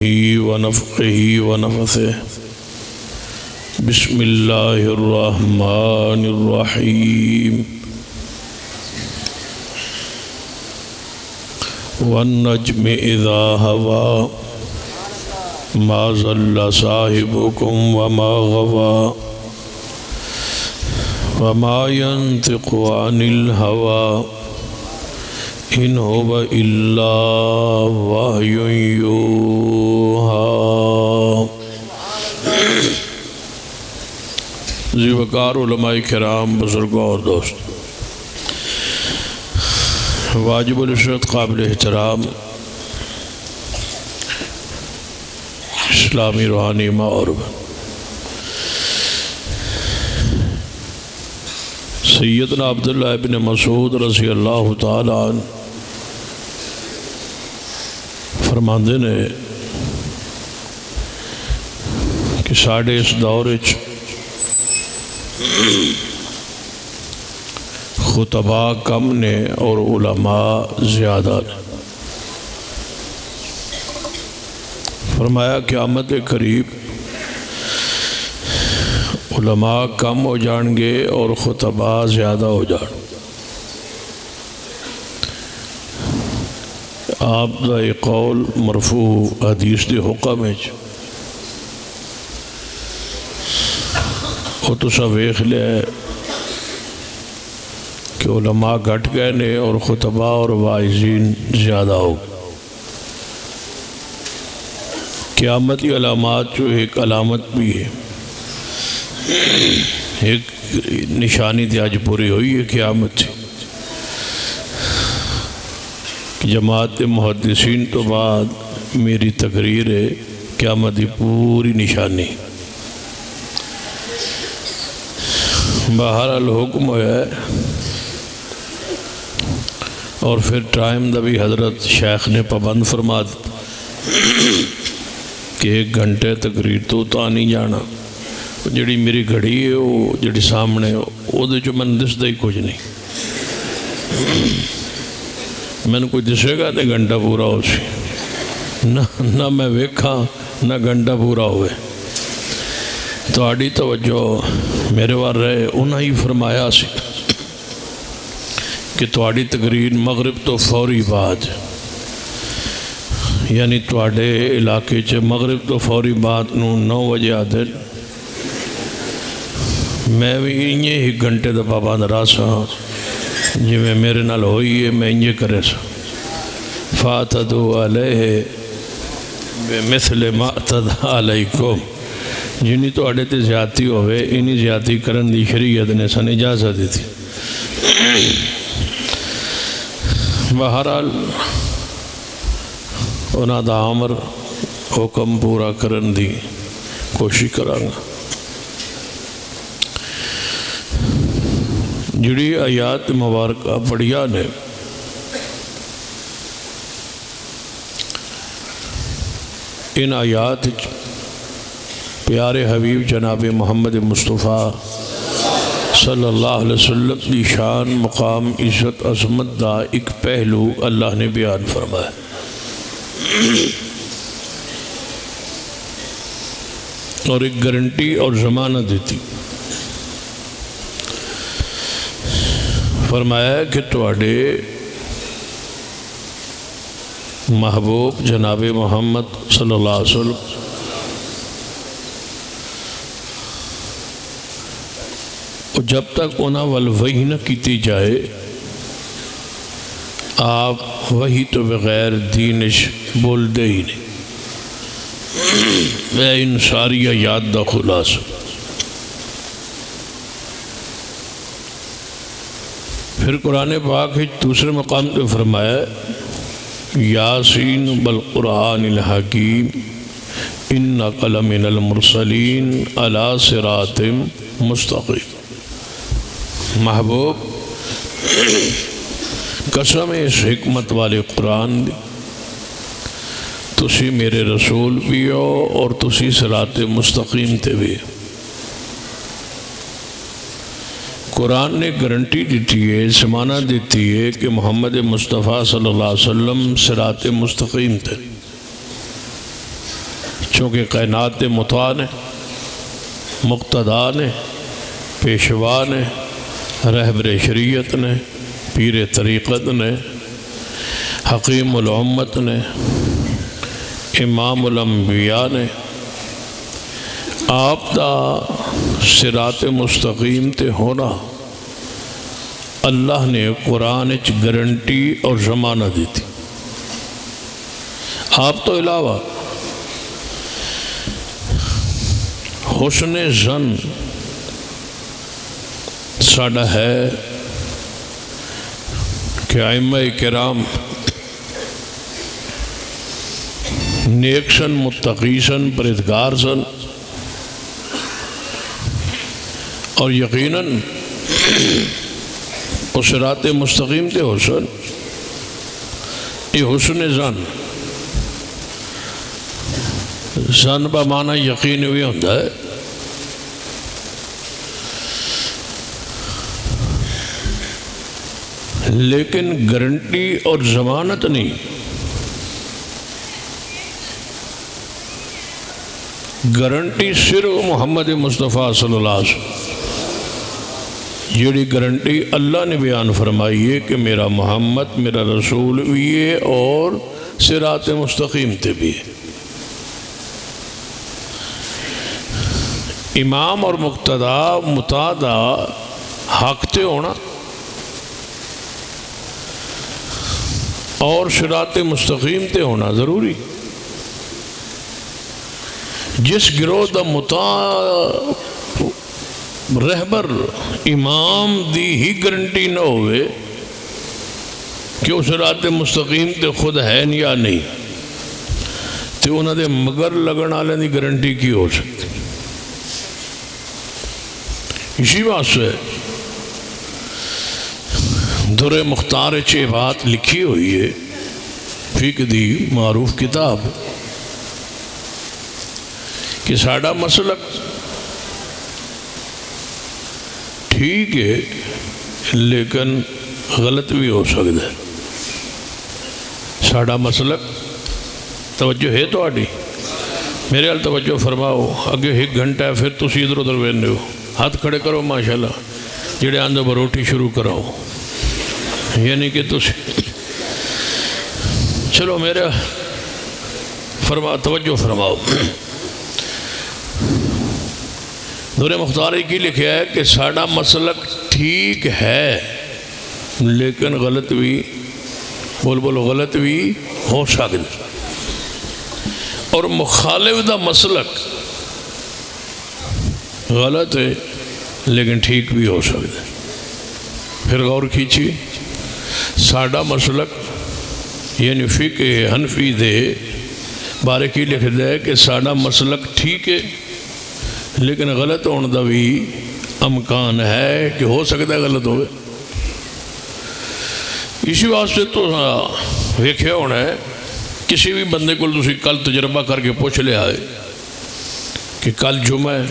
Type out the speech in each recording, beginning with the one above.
ونفخه ونفثه بسم الله الرحمن الرحيم والنجم إذا هوى ما ضل صاحبكم وما غوى وما ينطق عن الهوى إن هو إلا وحي يوحى۔ زیوکار علماء کرام، بزرگوں اور دوست، واجب العشرت، قابل احترام اسلامی روحانی ماحول، سیدنا عبداللہ ابن مسعود رضی اللہ تعالی عنہ فرماندے نے کہ ساڑھے اس دور خطباء کم نے اور علماء زیادہ نے۔ فرمایا قیامت قریب علماء کم ہو جان گے اور خطباء زیادہ ہو جان۔ آپ دا یہ قول مرفوع حدیث دے حکم ہے، وہ تو سب ویکھ لیا ہے کہ علماء گھٹ گئے نے اور خطباء اور واعظین زیادہ ہو گئے۔ قیامتی علامات جو ایک علامت بھی ہے، ایک نشانی تھی آج پوری ہوئی ہے قیامت تھی۔ جماعت محدثین تو بعد میری تقریر ہے قیامت کی پوری نشانی۔ بہرحال حکم ہے اور پھر ٹائم دا بھی حضرت شیخ نے پابند فرما دیتا کہ 1 گھنٹے تقریر تو نہیں جانا۔ جڑی میری گھڑی ہے وہ جڑی سامنے وہ دے جو من دس دا ہی کچھ نہیں، میں نے کوئی دسے گا تو گھنٹہ پورا ہو سی، نہ میں ویکھا نہ گھنٹہ پورا ہوئے۔ تو آڑی توجہ میرے وار رہے انہاں ہی فرمایا سی کہ تواڈی تقریر مغرب تو فوری بعد، یعنی تواڈے علاقے چ مغرب تو فوری بعد 9 بجے آدھے میں بھی انہیں 1 گھنٹے دا پابند رہا سا، جی میں میرے نال ہوئی ہے میں انہیں کرے سا۔ فَاتَدُوا عَلَيْهِ بِمِثْلِ مَا اعْتَدَى عَلَيْكُمْ، جنہی تو اڑے تے زیادتی ہوئے انہی زیادتی کرن دی شریعت نے سن اجازت دی تھی۔ بہرحال انہاں دا عمر حکم پورا کرن دی کوشش کرانگا۔ جڑی آیات مبارکہ پڑھیا نے ان آیات پیارے حبیب جناب محمد مصطفیٰ صلی اللہ علیہ وسلم دی شان، مقام، عزت، عظمت دا ایک پہلو اللہ نے بیان فرمایا۔ اور ایک گارنٹی اور ضمانت دیتی، فرمایا کہ تواڈے محبوب جناب محمد صلی اللہ علیہ وسلم جب تک انہاں وحی نہ کیتی جائے، آپ وحی تو بغیر دینش بول دے ہی نہیں۔ میں ان ساری آیات دا خلاصہ پھر قرآن پاک دوسرے مقام پہ فرمایا، یاسین بالقرآن الحکیم انک لمن المرسلین علی صراط مستقیم۔ محبوب قسم اس حکمت والے قرآن دی، تسی میرے رسول بھی ہو اور تسی صراط مستقیم تے بھی۔ قرآن نے گارنٹی دیتی ہے، ضمانت دیتی ہے کہ محمد مصطفیٰ صلی اللہ علیہ وسلم صراط مستقیم تھے۔ چونکہ کائنات مطاع نے، مقتدا نے، پیشوا نے، رہبر شریعت نے، پیر طریقت نے، حکیم الامت نے، امام الانبیاء نے آپ دا صراط مستقیم تے ہونا اللہ نے قرآن اچ گارنٹی اور ضمانت دی تھی۔ آپ تو علاوہ حسن ظن ساڈا ہے کہ ائمہ کرام نیک سن، متقی سن، پرہیزگار سن، اور یقیناً اس صراط مستقیم تے حسن، یہ حسن ظن، ظن با معنی یقین بھی ہوتا ہے۔ لیکن گارنٹی اور ضمانت نہیں۔ گارنٹی صرف محمد مصطفیٰ صلی اللہ علیہ وسلم، جیڑی گارنٹی اللہ نے بیان فرمائی ہے کہ میرا محمد میرا رسول بھی ہے اور صراط مستقیم تے بھی ہے۔ امام اور مقتدا متعدہ حق تے ہونا اور صراط مستقیم تے ہونا ضروری۔ جس گروہ دا مطاع رہبر امام دی ہی گارنٹی نہ ہوئے کہ وہ صراط مستقیم تے خود ہے یا نہیں، تے انہوں دے مگر لگن والے دی گارنٹی کی ہو سکتی۔ اسی واسطے در مختار چھ بات لکھی ہوئی ہے، فقہ دی معروف کتاب، کہ ساڑھا مسلک ٹھیک ہے لیکن غلط بھی ہو سکتا ہے۔ ساڑھا مسلک توجہ ہے تو آڈی میرے حال توجہ فرماؤ، اگے ایک گھنٹہ ہے پھر تسی ادھر ادھر ویندے ہو، ہاتھ کھڑے کرو ماشاءاللہ، جڑے آندے بروٹی شروع کراؤ، یعنی کہ تسی چلو میرے توجہ فرماؤ۔ دور مختاری کی لکھیا ہے کہ ساڑھا مسلک ٹھیک ہے لیکن غلط بھی بولو غلط بھی ہو سکتا، اور مخالف دا مسلک غلط ہے لیکن ٹھیک بھی ہو سکتا ہے۔ پھر غور کیجیے، ساڑھا مسلک یعنی فقہ حنفی دے بارے کی لکھ دے کہ ساڑھا مسلک ٹھیک ہے لیکن غلط ہونے دا بھی امکان ہے کہ ہو سکتا ہے غلط ہوئے۔ اسی واسطے تو ویکھیا ہونا ہے، کسی بھی بندے کو تسی کل تجربہ کر کے پوچھ لے آئے کہ کل جمعہ ہے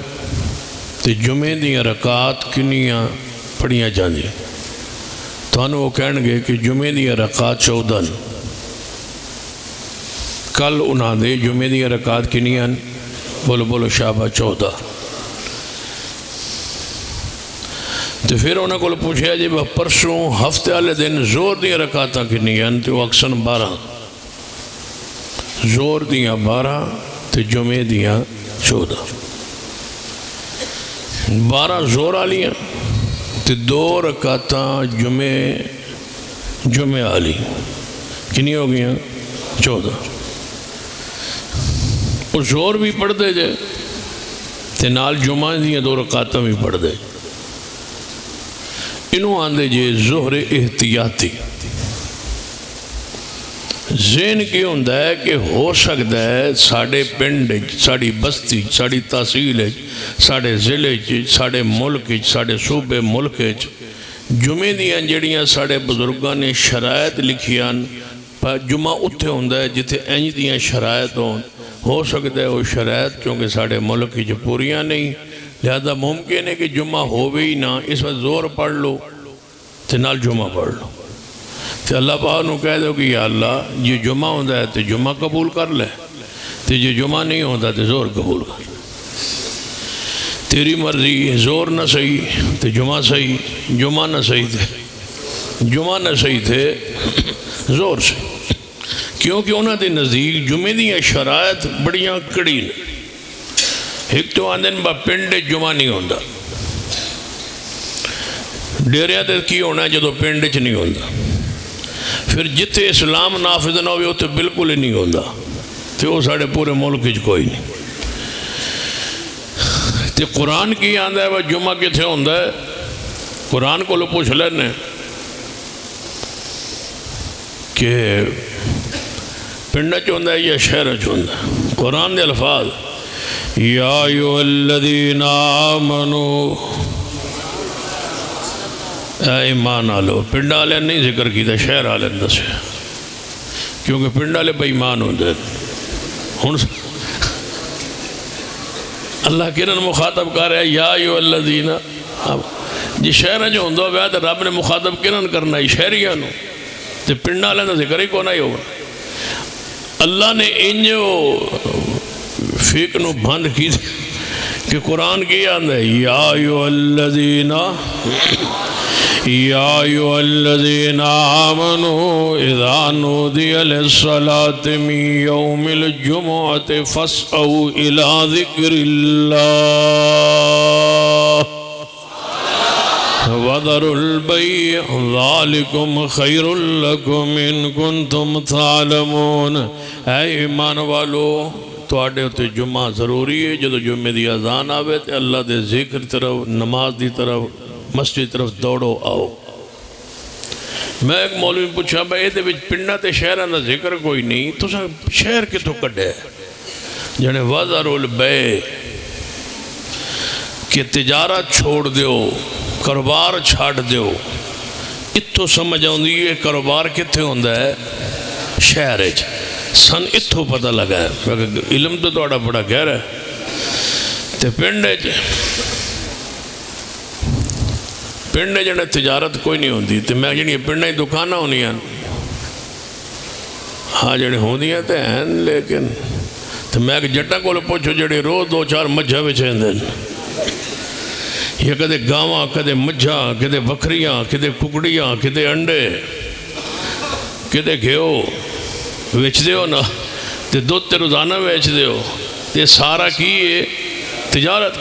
تے جمعے دیاں رکعات کنیاں پڑھیاں جاندیاں، تو وہ کہن گے کہ جمعے دیاں رکعات 14 نے۔ کل انہاں دے جمعے دیاں رکعات کنیاں بولو شابہ 14۔ تو پھر انہوں کو پوچھا جی پرسوں ہفتے والے دن زور دیاں رکعتاں کنیاں، تو وہ اکثر 12، زور دیاں 12 تو جمعے دیاں 14۔ 12 زور والیاں تو 2 رکعتاں جمعے والی، کنی ہو گئیاں 14۔ وہ زور بھی پڑھ دے جائے تے نال جمعہ دیاں 2 رکعتاں بھی پڑھ دے۔ انہوں آندے جے ظہر احتیاطی، ذہن کی ہوندہ ہے کہ ہو سکتا ہے ساڑھے پنڈ، ساڑھی بستی، ساڑھی تحصیل، ساڑھے ضلع، ساڑھے ملک، ساڑھے صوبے ملک جمعے دیاں جڑیاں ساڑھے بزرگاں نے شرائط لکھیاں، جمعہ اتھے ہوندہ ہے جتھے اینج دیاں شرائط ہو سکتا ہے وہ شرائط کیونکہ ساڑھے ملک کی جو پوریاں نہیں، لہذا ممکن ہے کہ جمعہ ہو بھی نہ، اس میں زور پڑھ لو تے نال جمعہ پڑھ لو، تے اللہ پاک نو کہہ دو کہ یا اللہ یہ جمعہ ہوندہ ہے تو جمعہ قبول کر لے، تو جی جمعہ نہیں ہوتا تو زور قبول کر، تیری مرضی زور نہ صحیح تو جمعہ صحیح، جمعہ نہ صحیح تھے جمعہ نہ صحیح تھے زور سے، کیونکہ انہوں نے نزدیک جمعے دیا شرائط بڑیاں کڑی نے۔ ایک تو آندن با پنڈ جمعہ نہیں ہوتا، ڈیریا تے کی ہونا ہے جدو پنڈ چ نہیں ہوتا، پھر جتے اسلام نافذ نہ ہوئے وہ تو بالکل ہی نہیں ہوتا، تو وہ ساڑھے پورے ملک چ کوئی نہیں۔ تو قرآن کی آندہ ہے وہ جمعہ کتھے ہوندہ ہے، قرآن کو لو پوچھ لینے کہ پنڈا چوندہ ہے یا شہر چوندہ ہے۔ قرآن دے الفاظ یا ایوہ الذین آمنو، اے ایمان آلو، پنڈا آلے نہیں ذکر کی تھا، شہر آلے دسے، کیونکہ پنڈا آلے بے ایمان ہوندے ہن اللہ کرن مخاطب کر رہا ہے یا ایوہ الذین، جی شہر جو ہوندہ ہویا تو رب نے مخاطب کرن کرنا ہے شہریاں نو، تو پنڈا آلے دا ذکر ہی کون آئی ہوگا۔ اللہ نے انجو فکر نو بند کی کہ قرآن کی آندہ ہے یا ایوہ الذین آمنوا اذا نودی للصلاة من یوم الجمعة فاسعوا الى ذکر اللہ وذروا البیع ذالکم خیر لکم ان کنتم تعلمون۔ اے ایمان والو تو آڑے ہوتے جمعہ ضروری ہے، جدو جمعہ دی اذان آوے تے اللہ دے ذکر طرف، نماز دی طرف، مسجد طرف دوڑو آؤ۔ میں ایک مولوی پوچھا بھائی یہ دے پنڈا تے شہران دا ذکر کوئی نہیں، تو شہر کے تو کڈے جانے وَذَرُ الْبَيْعِ کہ تجارت چھوڑ دیو، کاروبار چھاڑ دیو۔ اتھو سمجھ آؤندی ہے کاروبار کتھے ہوندہ ہے شہر ہے، سن اتھو پتہ لگا ہے، علم تو توڑا بڑا گہرا ہے۔ تے پنڈے جنے تجارت کوئی نہیں ہوندی، تے میں جنہیں پنڈے دکانہ ہونی ہیں، ہاں جنے ہوندی ہیں تے ہیں، لیکن تے میں جٹا کو لے پوچھو جڑے روز دو چار مجھا بچھیں دیں، یہ کدے گاواں، کدے مجھا، کدے بکریاں، کدے ککڑیاں، کدے انڈے، کدے گھیو ویچ دیو نا، تے دو تے روزانہ ویچ دیو، تے سارا کی ہے تجارت۔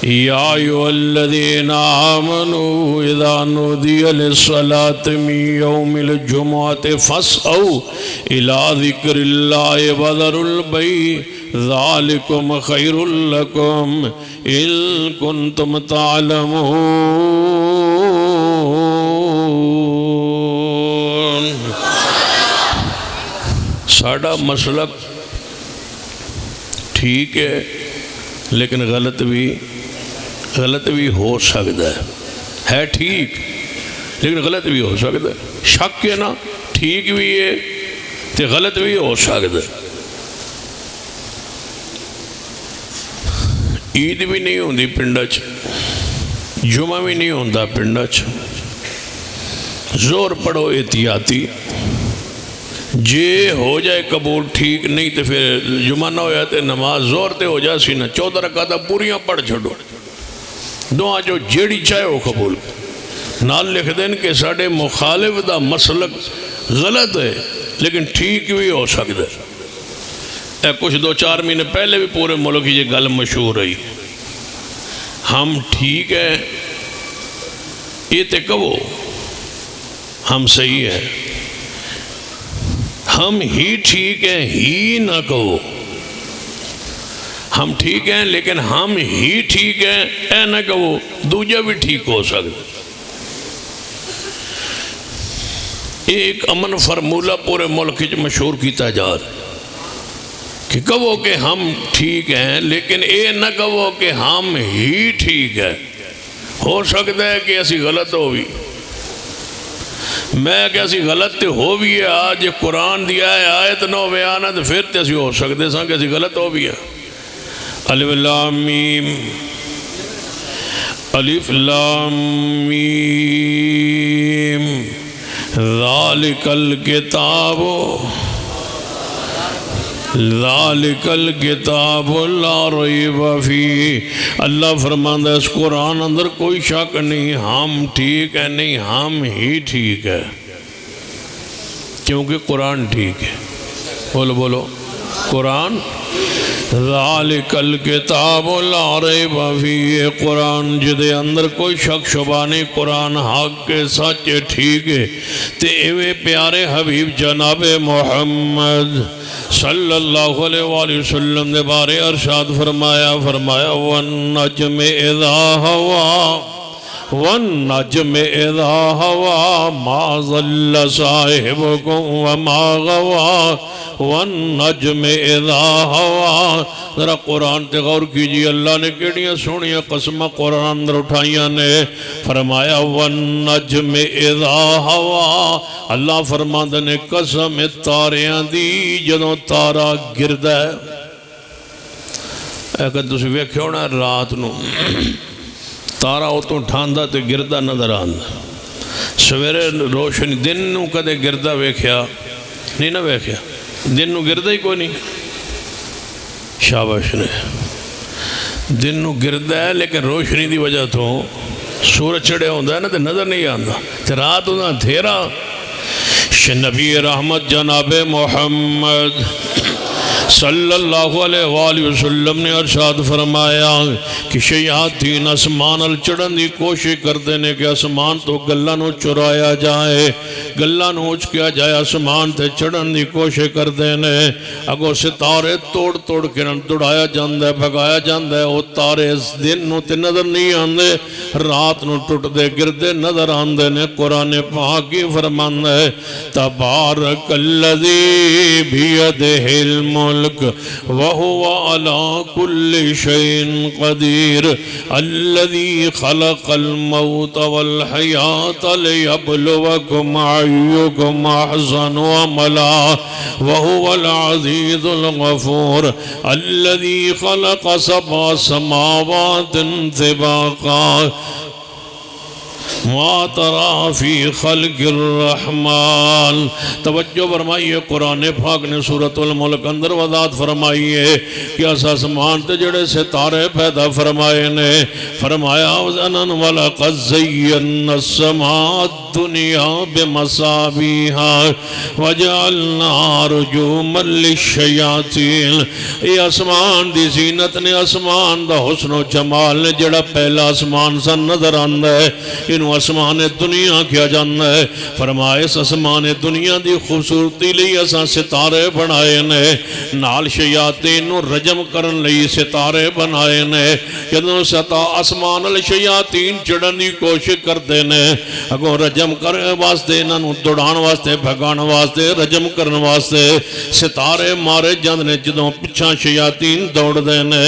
یا ایوہ الذین آمنوا اذا نودی للصلاة من یوم الجمعة فاسعوا الى ذکر اللہ وذروا البیع ذالکم خیر لکم ان کنتم تعلمون۔ ساڑھا مسلک ٹھیک ہے لیکن غلط بھی ہو سکتا ہے ٹھیک لیکن غلط بھی ہو سکتا ہے، شک ہے نا، ٹھیک بھی ہے تو غلط بھی ہو سکتا ہے۔ عید بھی نہیں ہوندی پنڈا چ، جمعہ بھی نہیں ہوندہ پنڈا چ، زور پڑھو احتیاطی، جے ہو جائے قبول ٹھیک، نہیں تو پھر جمعہ نہ ہو جاتے نماز زور تے ہو جائے سی نا، 14 رکعتاں پوریاں پڑھ چھڑو، دعا جو جیڑی چاہے وہ قبول، نال لکھ دیں کہ ساڑھے مخالف دا مسلک غلط ہے لیکن ٹھیک بھی ہو سکتا ہے۔ کچھ 2-4 مہینے پہلے بھی پورے ملک کی یہ گل مشہور رہی، ہم ٹھیک ہیں یہ تے کہو ہم صحیح ہیں، ہم ہی ٹھیک ہیں ہی نہ کہو، ہم ٹھیک ہیں لیکن ہم ہی ٹھیک ہیں اے نہ کہو، دوجہ بھی ٹھیک ہو سکتا۔ ایک امن فرمولہ پورے ملک کی مشہور کیتا جا رہا کہ کہو کہ ہم ٹھیک ہیں لیکن اے نہ کہو کہ ہم ہی ٹھیک ہیں، ہو سکتا ہے کہ ایسی غلط ہو بھی، میں کہ ایسی غلط ہو بھی ہے، آج قرآن دیا ہے آیت نو بیانا تو پھر تیسی ہو سکتے ساں کہ ایسی غلط ہو بھی ہے۔ الف لام میم الف لام میم ذالک الکتاب ذالک الکتاب لا ریب فیہ، اللہ فرماتا ہے اس قرآن اندر کوئی شک نہیں، ہم ٹھیک ہے، نہیں ہم ہی ٹھیک ہے، کیونکہ قرآن ٹھیک ہے۔ بولو بولو قرآن، ذالک الکتاب لا ریب فیہ، قرآن جدے اندر کوئی شک شبہ نہیں، قرآن حق کے سچ ٹھیک ہے۔ تے ایوے پیارے حبیب جناب محمد صلی اللہ علیہ وآلہ وسلم نے بارے ارشاد فرمایا وَالنَّجْمِ اِذَا ہوا وَالنَّجْمِ اِذَا ہوا مَا ضَلَّ صَاحِبُكُمْ وَمَا غَوَا وَالنَّجْمِ اِذَا ہوا۔ ذرا قرآن تے غور کیجئے، اللہ نے کیڑیاں سونیاں قسمہ قرآن اندر اٹھائیاں نے، فرمایا وَالنَّجْمِ اِذَا ہوا، اللہ فرماندے نے قسم تاریاں دی جدوں تارا گردہ ہے۔ اگر تسی ویکھے ہونا رات نو تارا اتوں ٹھاندا تے گردہ نظر آندا، سویرے روشنی دن نو کدے گردہ ویکھیا نہیں نہ ویکھیا، دن نو گردہ ہی کوئی نہیں، شاباش نے دن نو گردہ ہے لیکن روشنی دی وجہ تو سورج چڑھے ہوندہ ہے نا تے نظر نہیں آندا، تے رات ہوندہ دھیرا۔ نبی رحمت جناب محمد صلی اللہ علیہ وآلہ وسلم نے ارشاد فرمایا کہ شیاطین اسمان چڑھن دی کوشش کرتے ہیں کہ اسمان تو گلہ نو چرایا جائے، گلہ نو اچکیا جائے، اسمان تے چڑھن دی کوشش کرتے ہیں، اگو ستارے توڑ توڑ کے دوڑایا جاندہ ہے، بھگایا جاندہ ہے، وہ تارے اس دن نو تے نظر نہیں آندے، رات نو ٹوٹ دے گردے نظر آندے نے۔ قرآن پاک کی فرماندہ ہے تبارک الذی بیدہ الملک وَهُوَ عَلَىٰ كُلِّ شَيْءٍ قَدِيرٌ الَّذِي خَلَقَ الْمَوْتَ وَالْحَيَاةَ لِيَبْلُوَكُمْ أَيُّكُمْ أَحْسَنُ عَمَلًا وَهُوَ الْعَزِيزُ الْغَفُورُ الَّذِي خَلَقَ سَبْعَ سَمَاوَاتٍ طِبَاقًا مَا تَرَىٰ فِي خَلْقِ الرَّحْمَٰنِ۔ توجہ فرمائیے، قرآن پاک نے سورۃ الملک اندر وضاحت فرمائی ہے کہ اس اسمان تے جڑے ستارے پیدا فرمائے نے، فرمایا وَلَقَدْ زَيَّنَّا السَّمَاءَ الدُّنْيَا بِمَصَابِيحَ وَجَعَلْنَا رُجُومًا لِلشَّيَاطِينِ۔ یہ اسمان دی زینت نے، اسمان دا حسن و جمال نے، جڑا پہلا اسمان سا نظر آندہ ہے، انہوں اسمان دنیا کیا جانا ہے۔ فرمائے اس اسمان دنیا دی خوبصورتی لئی اساں ستارے بنائے نے، نال شیاطین رجم کرن لئی ستارے بنائے نے۔ جدوں ستا اسمان شیاطین چڑھن دی کوشش کرتے نے، اگوں رجم کرنے واسطے، انہوں دوڑان واسطے، بھگان واسطے، رجم کرن واسطے ستارے مارے جاندے نے، جدوں پچھا شیاطین دوڑ دے نے۔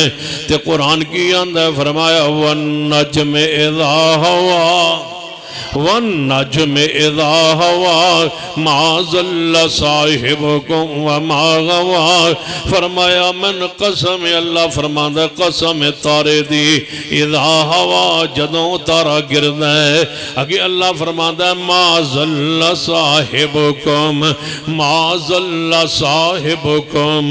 تے قرآن کی آندہ فرمایا وَالنَّجْمِ اِذَا ہوا وَالنَّجْمِ اِذَا ہوا مَا ضَلَّ صَاحِبُكُمْ وَمَا غَوَا۔ فرمایا من قسم، اللہ فرماندہ قسم تارے دی، اِذَا ہوا جدوں تارا گرد ہے، اگے اللہ فرماندہ مَا ضَلَّ صَاحِبُكُمْ مَا ضَلَّ صَاحِبُكُمْ،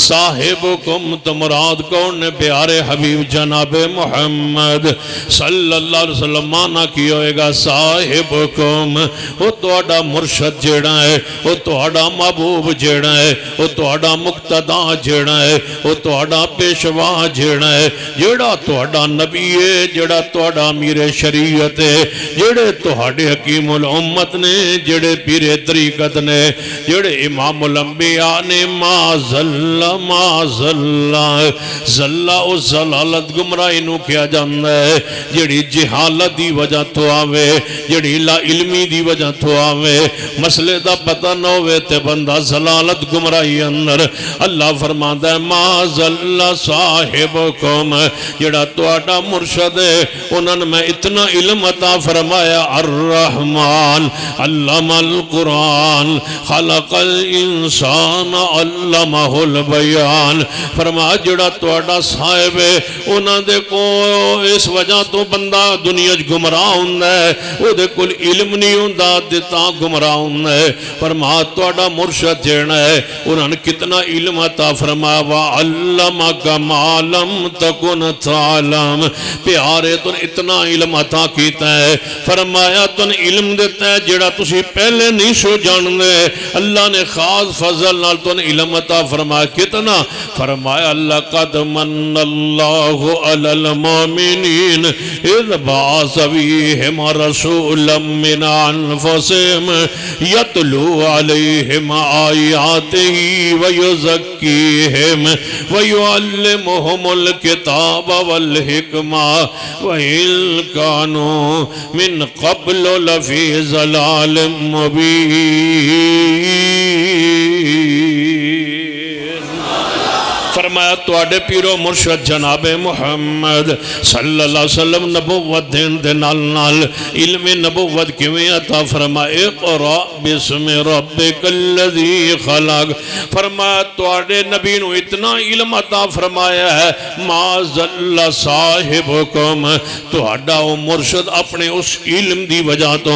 صاحبکم تو مراد کون نے؟ پیارے حبیب جناب محمد صلی اللہ علیہ وسلم مانا کی ہوئے گا صاحبکم، وہ توڑا مرشد جیڑا ہے، وہ توڑا محبوب جیڑا ہے، وہ توڑا مقتدہ جیڑا ہے، وہ توڑا پیشوا جیڑا ہے، جیڑا توڑا نبی ہے، جیڑا توڑا امیر شریعت ہے، جیڑے توڑے حکیم الامت نے، جیڑے پیر طریقت نے، جیڑے امام الانبیاء نے۔ ما ضل ما ضل ضلہ اس ضلالت گمراہی نو کیا جاندہ ہے جیڑی جہالت دی وجہ تو آوے، جیڑی لا علمی دی وجہ تو آوے، مسئلے دا پتہ نہ ہوئے تے بندہ ضلالت گمراہی اندر۔ اللہ فرماتا ہے ما ضل صاحبکم، جیڑا توڑا مرشد ہے، انہوں میں اتنا علم عطا فرمایا الرحمن علم القرآن خلق الانسان علمہ البیان۔ فرمایا جڑا توڑا صاحب ہے، انہاں دے کو اس وجہ تو بندہ دنیا گمراہ ہوندہ ہے وہ دے کل علم نہیں ہوندا دیتا گمراہ ہونا ہے. فرما تہاڈا مرشد جیڑا ہے انہاں نے کتنا علم عطا فرمایا. وَعَلَّمَكَ مَا لَمْ تَكُنْ تَعْلَمْ. پیارے تو اتنا علم عطا کیتا ہے. فرمایا تو علم دیتا ہے جیڑا تسی پہلے نہیں سو جاننے. اللہ نے خاص فضل نال تو علم عطا فرمایا. کتنا؟ فرمایا لَقَدْ مَنَّ اللَّهُ عَلَى الْمُؤْمِنِينَ إِذْ بَعَثَ فِيهِمْ رَسُولًا مِّنْ أَنفُسِهِمْ يَتْلُو عَلَيْهِمْ آيَاتِهِ وَيُزَكِّيهِمْ وَيُعَلِّمُهُمُ الْكِتَابَ وَالْحِكْمَةَ وَإِن كَانُوا مِن قَبْلُ لَفِي ضَلَالٍ مُبِينٍ. فرمایا تواڈے پیرو مرشد جناب محمد صلی اللہ علیہ وسلم نبوت دین دے نال نال علم نبوت کیویں عطا فرمائے. اقرأ بسم ربک الذی خلق. فرمایا تواڈے نبی نو اتنا علم عطا فرمایا ہے. ما ضل صاحبکم. تواڈا او مرشد اپنے اس علم دی وجہ تو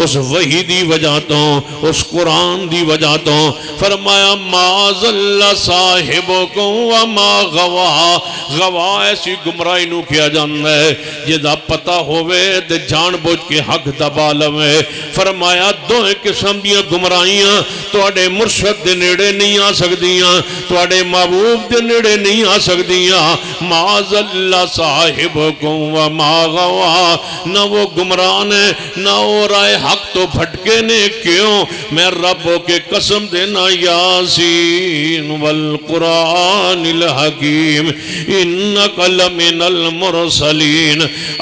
اس وحی دی وجہ تو اس قرآن دی وجہ تو فرمایا ما ضل صاحبکم وما غوا. غوا ایسی گمراہی نو کیا جانا ہے جدا پتہ ہوئے دے جان بوجھ کے حق دبا لوے. فرمایا دوئے قسم دیا گمراہیاں تواڈے مرشد دے نیڑے نہیں آ سکدیاں, تواڈے محبوب دے نیڑے نہیں آ سکدیاں. ما ضل صاحبکم وما غوا. نہ وہ گمراہ ہے نہ وہ رائے حق تو بھٹکے نے. کیوں؟ میں رب کے قسم دینا یاسین والقرآن الحکیم انک لمن المرسلین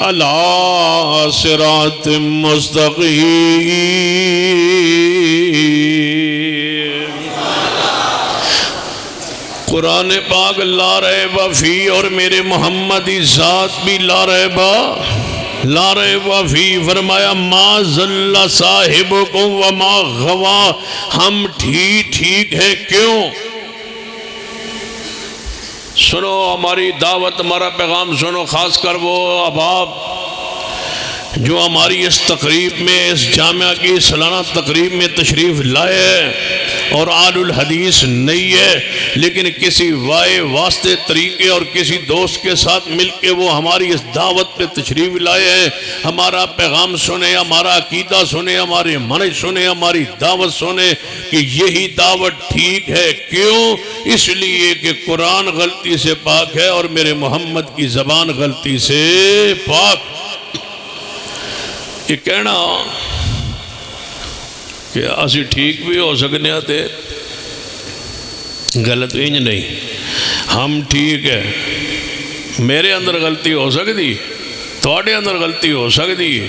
علی صراط مستقیم. قرآن پاک لا ریب فی اور میرے محمدی ذات بھی لا ریب فی. فرمایا ما ضل صاحبکم وما غوا. ہم ٹھیک ہیں. کیوں؟ سنو ہماری دعوت ہمارا پیغام سنو. خاص کر وہ احباب جو ہماری اس تقریب میں اس جامعہ کی سالانہ تقریب میں تشریف لائے اور آل الحدیث نہیں ہے لیکن کسی واسطے طریقے اور کسی دوست کے ساتھ مل کے وہ ہماری اس دعوت پہ تشریف لائے ہیں. ہمارا پیغام سنے, ہمارا عقیدہ سنے, ہمارے منہج سنے, ہماری دعوت سنے کہ یہی دعوت ٹھیک ہے. کیوں؟ اس لیے کہ قرآن غلطی سے پاک ہے اور میرے محمد کی زبان غلطی سے پاک. یہ کہنا کہ اسی ٹھیک بھی ہو سکنے آتے غلط انج نہیں. ہم ٹھیک ہے, میرے اندر غلطی ہو سکتی, تواڈے اندر غلطی ہو سکتی,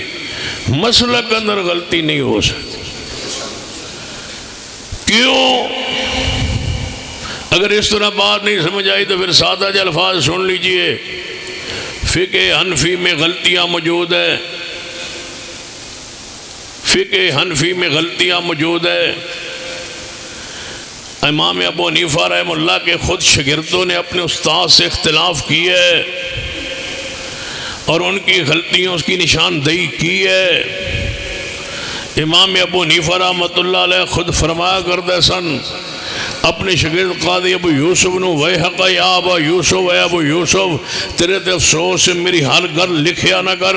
مسلک اندر غلطی نہیں ہو سکتی. کیوں؟ اگر اس طرح بات نہیں سمجھ آئی تو پھر سادہ جو الفاظ سن لیجئے. فقہ حنفی میں غلطیاں موجود ہیں, فقہ حنفی میں غلطیاں موجود ہے. امام ابو حنیفہ رحمہ اللہ کے خود شاگردوں نے اپنے استاد سے اختلاف کی ہے اور ان کی غلطیوں اس کی نشاندہی کی ہے. امام ابو حنیفہ رحمۃ اللہ علیہ خود فرمایا کرتے سن اپنے شاگرد قاضی ابو یوسف نو ویحق یا ابو یوسف اے ابو یوسف تیرے تے افسوس سے میری ہر گل لکھیا نہ کر.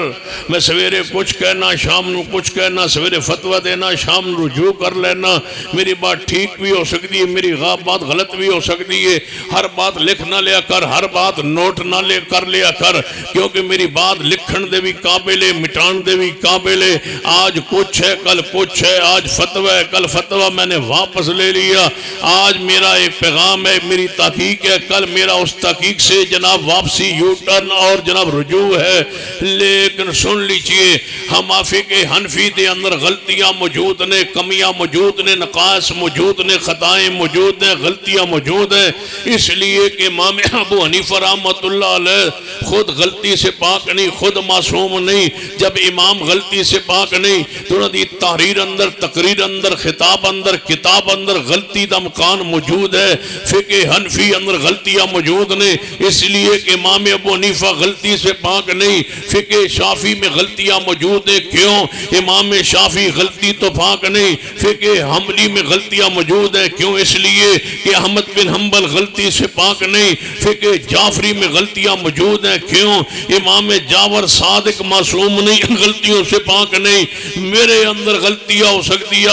میں سویرے کچھ کہنا شام نو کچھ کہنا, سویرے فتوہ دینا شام نو رجوع کر لینا. میری بات ٹھیک بھی ہو سکتی ہے, میری بات غلط بھی ہو سکتی ہے. ہر بات لکھ نہ لیا کر, ہر بات نوٹ نہ کر لیا کر, کیونکہ میری بات لکھن دے بھی قابل ہے, مٹان دے بھی قابل ہے. آج کچھ ہے کل کچھ ہے, آج فتوہ ہے کل فتوہ میں نے واپس لے لیا. آج میرا ایک پیغام ہے, میری تحقیق ہے, کل میرا اس تحقیق سے جناب واپسی یو ٹرن اور جناب رجوع ہے. لیکن سن لیجئے ہم فقہ حنفی دے اندر غلطیاں موجود نے, کمیاں موجود نے, نقائص موجود نے, خطائیں موجود ہیں, غلطیاں موجود ہیں. اس لیے کہ امام ابو حنیفہ رحمۃ اللہ علیہ خود غلطی سے پاک نہیں, خود معصوم نہیں. جب امام غلطی سے پاک نہیں تو انہوں نے تحریر اندر, تقریر اندر, خطاب اندر, کتاب اندر غلطی دا مکان موجود ہے، فقہ حنفی اندر غلطیاں موجود نے، اس لیے کہ امام ابو حنیفہ غلطی سے پاک نہیں، فقہ شافعی میں غلطیاں موجود ہیں، کیوں؟ امام شافعی غلطی تو پاک نہیں، فقہ حنبلی میں غلطیاں موجود ہیں، کیوں؟ اس لیے کہ احمد بن حنبل غلطی سے پاک نہیں، فقہ جعفری میں غلطیاں موجود ہیں، کیوں؟ امام جعفر صادق معصوم نہیں، غلطیوں سے پاک نہیں، میرے اندر غلطیاں ہو سکتی ہیں،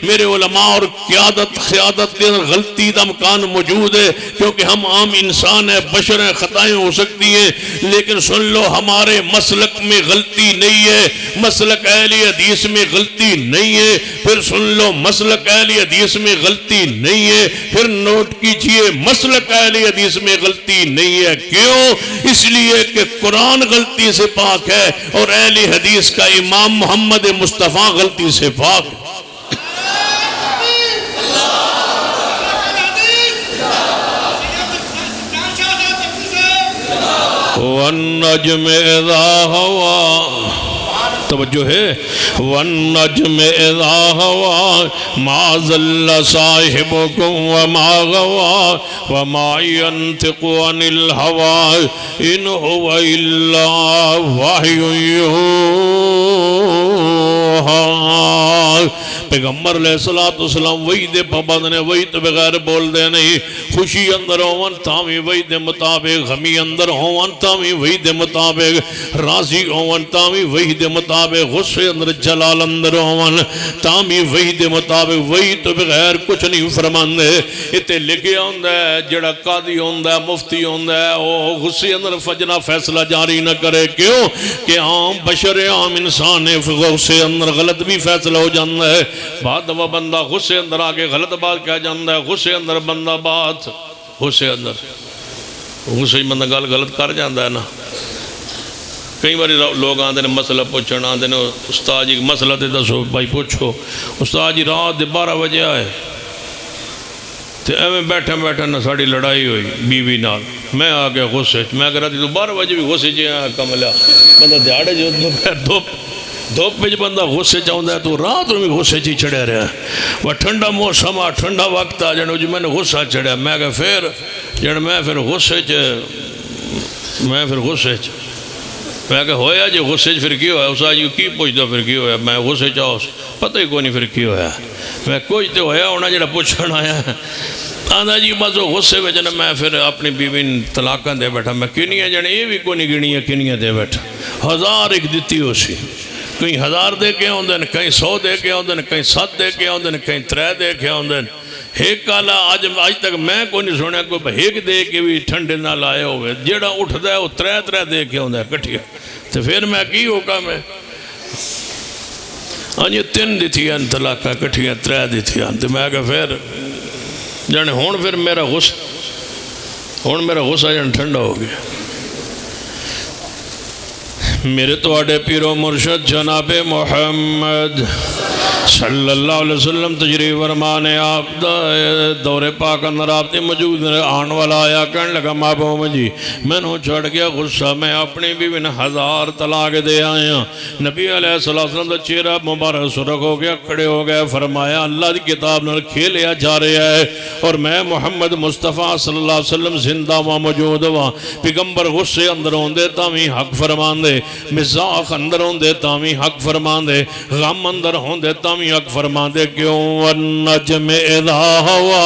میرے علماء اور قیادت کے اندر غلطی کا امکان موجود ہے، کیونکہ ہم عام انسان ہیں، بشر ہیں، خطائیں ہو سکتی ہیں، لیکن سن لو ہمارے مسلک میں غلطی نہیں ہے، مسلک اہل حدیث میں غلطی نہیں ہے، پھر سن لو مسلک اہل حدیث میں غلطی نہیں ہے، پھر نوٹ کیجئے مسلک اہل حدیث میں غلطی نہیں ہے، کیوں؟ اس لیے کہ قرآن غلطی سے پاک ہے اور اہل حدیث کا امام محمد مصطفیٰ غلطی سے پاک ہے۔ وَالنَّجْمِ إِذَا هَوَى، توجہ ہے، وَالنَّجْمِ إِذَا هَوَى مَا ضَلَّ صَاحِبُكُمْ وَمَا غَوَى وَمَا يَنْطِقُ عَنِ الْهَوَى إِنْ هُوَ إِلَّا وَحْيٌ يُوحَىٰ۔ پیغمبر علیہ السلام وہی دے پابند نے، وہی تو بغیر بول دے نہیں، خوشی اندر ہون تاوی وہی دے مطابق، غمی اندر ہون تاوی وہی دے مطابق، راضی ہون تاوی وہی دے مطابق، غصے اندر جلال اندر ہون تاوی وہی دے مطابق، وہی تو بغیر کچھ نہیں فرماندے۔ اتے لکھے ہوندہ ہے جڑا قاضی ہوندہ ہے، مفتی ہوندہ ہے، وہ غصے اندر فجنا فیصلہ جاری نہ کرے، کیوں؟ کہ عام بشر عام انسان ہے، غصے اندر غلط بھی فیصلہ ہو جاندہ ہے، بعد دفعہ بندہ غصے اندر آگے غلط بات کہہ جاندہ ہے، غصے اندر بندہ بات غصے بندہ گل غلط کر جاندہ ہے نا۔ کئی باری لوگ آندے نے مسئلہ پوچھنا، آندے نے استاد جی مسئلہ تے دسو بھائی پوچھو، استاد جی رات دے 12 بجے آئے تے ایویں بیٹھا نہ ساڑی لڑائی ہوئی بیوی نال، میں آ گیا غصے، میں کہہ رہا تھی تو 12 بجے بھی غصے چاہے آیا کملیا، بندہ دیاڑے جو دھوپ میں بندہ غصے چاہتا ہے تو رات میں غصے چی چڑھے رہا ہے، وہ ٹھنڈا موسم آ ٹھنڈا وقت آ جانا جو میں نے غصہ چڑھا، میں کہا پھر جن میں پھر غصے میں کہا ہویا جو غصے پھر کی ہویا، اس آج کی پوچھتا پھر کی ہویا، میں غصے چاہو پتہ ہی کوئی نہیں پھر کی ہویا، میں کوئی تو ہویا ہونا جڑا پوچھنا آیا آندھا جی بس وہ غصے میں جنہ میں پھر اپنی بیوی طلاقاں دے بیٹھا، میں کنیاں جانے یہ بھی کوئی نہیں گنی ہے، کنیاں دے بیٹھا، 1000 ایک دیتی ہو سی، کہیں 1000 دے کے ہوندے ہیں، کہیں 100 دے کے ہوندے ہیں، کہیں 7 دے کے ہوندے ہیں، کہیں 3 دے کے ہوندے ہیں، ایک کالا آج تک میں کوئی نہیں سنیا کوئی ایک دے کے بھی ٹھنڈے نہ لائے ہوئے، جیڑا اٹھتا ہے وہ 3 دے کے ہوندہ ہے کٹھیا، تو پھر میں کی ہوگا میں آنجی 3 دیتی ہیں طلاقہ کٹھیا 3 دیتی ہیں، تو میں کہا پھر جانے ہون پھر میرا غصہ جانے ٹھنڈا ہو گیا۔ میرے تو آڑے پیر و مرشد جناب محمد صلی اللہ علیہ وسلم تجریب فرمانے آپ دور پاک اندر آپ نے موجود آن والا آیا کہنے لگا محبوب جی میں نے چھڑ گیا غصہ، میں اپنی بھی 1000 طلاق دے آیا۔ نبی علیہ السلام کا چہرہ مبارک سرخ ہو گیا، کھڑے ہو گیا، فرمایا اللہ کی کتاب نال کھیلیا جا رہا ہے اور میں محمد مصطفیٰ صلی اللہ علیہ وسلم زندہ ہوا موجود ہوا۔ پیغمبر غصے اندر ہوندے تاویں حق فرمان دے، مزاح اندر ہوندے تاویں حق فرمان دے، غم اندر ہوندے تاویں حق فرمان دے، کیوں؟ والنجم اذا ہوا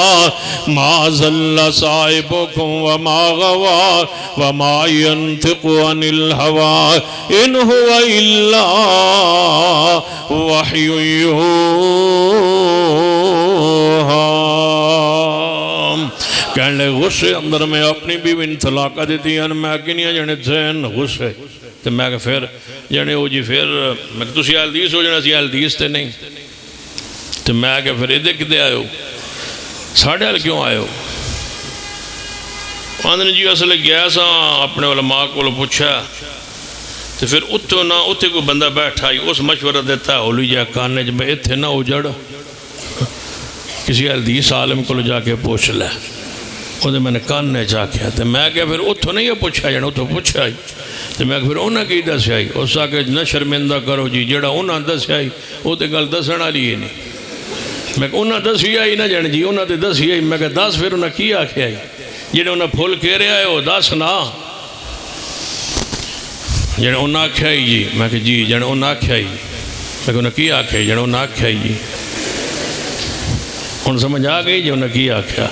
ما ضل صاحبکم وما غوا وما ينطق عن الہوا ان ہوا الا وحی یوحی۔ کہنے لے غصے اندر میں اپنی بیوی طلاقہ دیتی ہیں، میں کنیا جانے ذہن غصے، تو میں کہ پھر جانے ہو جی پھر میں کہ تسی حدیث ہو جانا سی حدیث تے نہیں، تو میں کہ پھر ادھے کدے آئے ہو ساڑھے حال کیوں آئے ہو؟ آندھنے جی اصل گیا سا اپنے علماء کو پوچھا، تو پھر اتھو نہ اتھے کوئی بندہ بیٹھا ہی اس مشورہ دیتا ہے ہولی جا کانے جب میں اتھے نہ اجڑ کسی حدیث عالم کو جا کے پوچھ لے، وہ میں نے کانے جا کے تو میں کہ پھر اتھو نہیں پوچھا جانا اتھو پوچھا ہی، تو میں کہ پھر انہاں کی دس آئی اس آکے نہ شرمندہ کرو جی جڑا انہاں دس آئی وہ تو گل دسنا لیے نہیں، میں کہ انہاں دسی آئی نہ جان جی انہاں تے دسی آئی میں کہ دس پھر انہاں کی آکھے آئی جنہیں انہاں پھول کے رہے آئے وہ دس نا جنہیں انہاں آکھے آئی جی میں کہ جی جنہیں انہاں آکھے آئی میں کہ انہاں کی آکھے آئی جنہیں انہاں آکھے آئی جی انہوں سمجھ آ گئی جی انہاں کی آکھے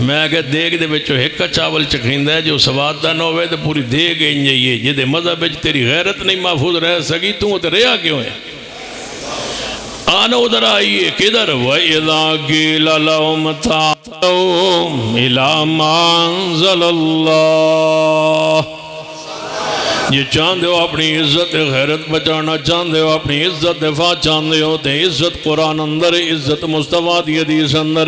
میں کہ دیکھ دے بچو ہکا چاول چکھیندہ ہے جو سواد دا نہ ہوئے تو پوری دیکھ گئی جائیے جدے مذہب بچ تیری غیرت نہیں محفوظ رہ سکی تو تے رہا کیوں ہے آنا ادھر آئیے کدھر وَإِذَا قِيلَ لَهُمْ تَعَالَوْا إِلَىٰ مَا أَنزَلَ اللَّهُ یہ چاندے ہو اپنی عزت غیرت بچانا چاندے ہو اپنی عزت دفاع چاندے ہو تے عزت قرآن اندر عزت مصطفیٰ دی حدیث اندر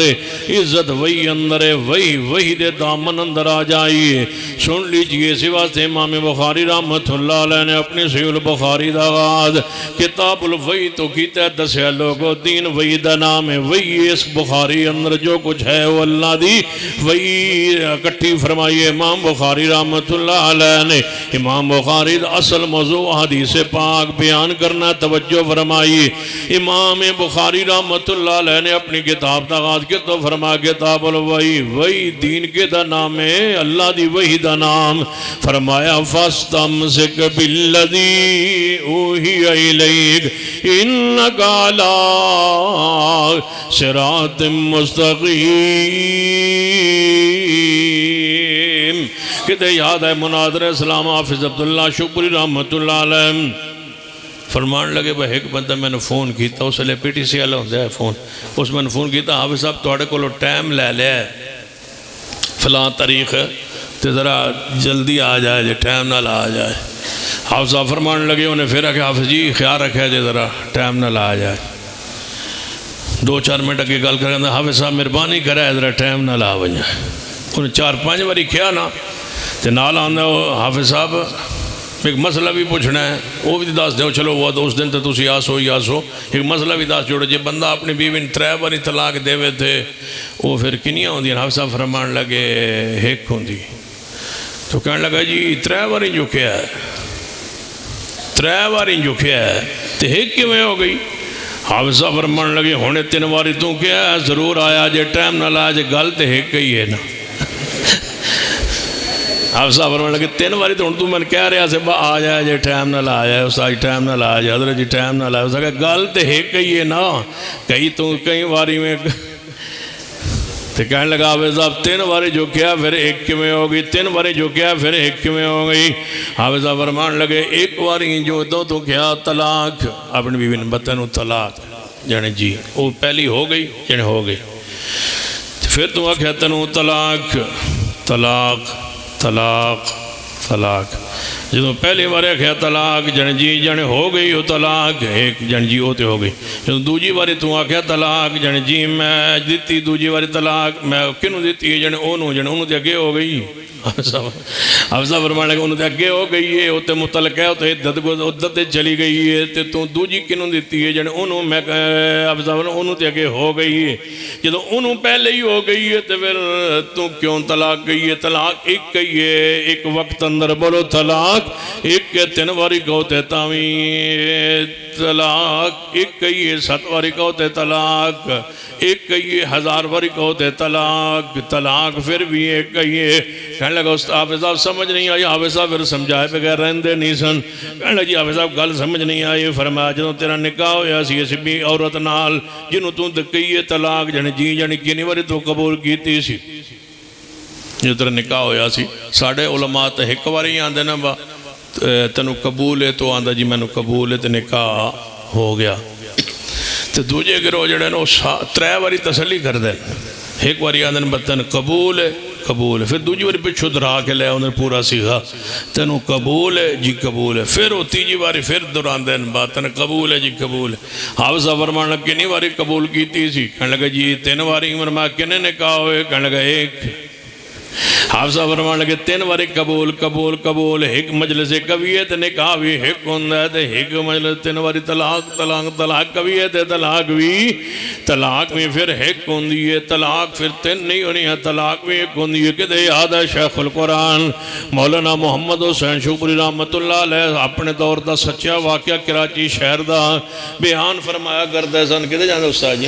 عزت وہی اندر وہی دے دامن اندر آ جائیے سن لیجئے اسی واسطے امام بخاری رحمت اللہ علیہ نے اپنی صحیح البخاری دا آغاز کتاب الوحی تو کیتا ہے دسیا لوگو دین وہی دا نام ہے وہی اس بخاری اندر جو کچھ ہے وہ اللہ دی وہی اکٹھی فرمائیے امام بخاری رحمت اللہ علیہ نے امام بخاری اصل موضوع حدیث پاک بیان کرنا توجہ فرمائی امام بخاری رحمت اللہ علیہ نے اپنی کتاب دا آغاز کے تو فرما کتاب الوحی وہی دین کے دا نام ہے اللہ دی وہی دا نام فرمایا فَاسْتَمْسِكْ بِالَّذِي أُوحِيَ إِلَيْكَ إِنَّكَ عَلَىٰ صِرَاطٍ مُسْتَقِيمٍ کہتے یاد ہے مناظر اسلام حافظ عبداللہ شکری رحمت اللہ علیہ فرمان لگے بھائی ایک بندہ میں نے فون کیتا اس لئے پی ٹی سی والا ہوتا ہے فون اس میں نے فون کیتا حافظ صاحب توڑے کو لو ٹائم لے لے فلاں تاریخ تے ذرا جلدی آ جائے جے ٹائم نہ لا جائے حافظ صاحب فرمان لگے انہیں پھر آکے حافظ جی خیال رکھے جے ذرا ٹائم نہ لا جائے 2-4 منٹ اگے گل کر حافظ صاحب مہربانی کرے ذرا ٹائم نہ لا ونجا انہیں 4-5 باری کیا نا تے نال آندہ حافظ صاحب ایک مسئلہ بھی پوچھنا ہے وہ بھی داس دیو چلو وہ تو اس دن تے تسی آسو ایک مسئلہ بھی داس جوڑے جے بندہ اپنی بیوی نے 3 باری طلاق دے ہوئے تھے وہ پھر کنیاں ہوندی ہیں حافظ صاحب فرمان لگے ایک ہوندی تو کہنے لگا جی 3 باری جو کیا ہے 3 باری جو کیا ہے تے ایک کیوں میں ہو گئی حافظ صاحب فرمان لگے ہونے 3 باری تو کیا ہے ضرور آیا جے ٹائم نہ لایا جے گل تے ایک ہی ہے نا حافظ صاحب فرمان لگے 3 باری تو تو من کہہ رہا سے با آ جائے جے ٹائم نہ لایا استاد ٹائم نہ لایا جے حضرت جی ٹائم نہ لایا اس کا گل تے ایک ہی ہے نا کئی تو کئی باری میں تو کہنے لگا حافظ صاحب 3 باری جو کیا پھر ایک میں ہو گئی 3 باری جو کیا پھر ایک میں ہو گئی حافظ صاحب فرمان لگے ایک باری جو تو کیا طلاق اپنی بیوی نے بتنو طلاق جانے جی وہ پہلی ہو گئی جانے ہو گئی پھر تو آکھیا تنو طلاق طلاق طلاق طلاق جدو پہلی بار آکھیا طلاق جن جی جن ہو گئی ہو طلاق ایک جن جی ہوتے ہو گئی جدو دوجی باری تو آکھیا طلاق جن جی میں دیتی دوجی باری طلاق میں کنو دیتی ہے جن انہوں تے اگے ہو گئی حافظ فرمان لگا انہوں تے اگے ہو گئی ہے ہوتے متعلق ہے ہوتے عدت چلی گئی ہے تے تو دوجی کنوں دیتی ہے جن انہوں میں حافظ انہوں تے اگے ہو گئی ہے جدو انہوں پہلے ہی ہو گئی ہے تے پھر تو کیوں طلاق گئی ہے طلاق ایک گئی ہے ایک وقت اندر بولو طلاق ایک کے 3 باری کہتے تاویں طلاق ایک گئی ہے 7 باری کہتے طلاق ایک گئی ہے 1000 باری کہتے طلاق طلاق پھر بھی ایک گئی ہے کہنے لگا استاد حافظ صاحب سمجھ نہیں آئی حافظ صاحب پھر سمجھائے بغیر رہندے نہیں سن کہنے لگا جی حافظ صاحب گل سمجھ نہیں آئی فرمایا جنہوں تیرا نکاح ہویا سی اس بھی عورت نال جنہوں تو دکئی ہے طلاق جن جی جن کینی باری تو قبول کیتی سی جو تیرا نکاح ہویا سی ساڑھے علماء تے ایک باری آندے نا با تنو قبول ہے تو آندہ جی میں نو قبول ہے تے نکاح ہو گیا تو دوجے گروہ جڑے نو 3 باری تسلی کر دیں ایک باری آندن بطن قبول ہے پھر دوجی باری پہ چھدرا کے لے انہیں پورا سیکھا تنو قبول ہے جی قبول ہے پھر وہ تیجی باری پھر دوران دین باتن قبول ہے جی قبول ہے حافظ فرمان لگا کنی باری قبول کی تیسی کہنے لگا جی 3 باری مرما کنے نے کہا ہوئے کہنے لگا ایک حافظ فرمان لگے 3 باری قبول ایک مجلس کبیت نے کہا بھی ایک ہوندہ ہے ایک مجلس 3 باری طلاق کبیت ہے طلاق بھی پھر ایک ہوندی ہے طلاق پھر 3 نہیں ہونی ہے طلاق بھی ایک ہوندی ہے کہ دے یاد ہے شیخ القرآن مولانا محمد حسین شکری رحمت اللہ علیہ اپنے دور دا سچا واقعہ کراچی شہر دا بیان فرمایا کردہ سن کدے جاندے استاد جی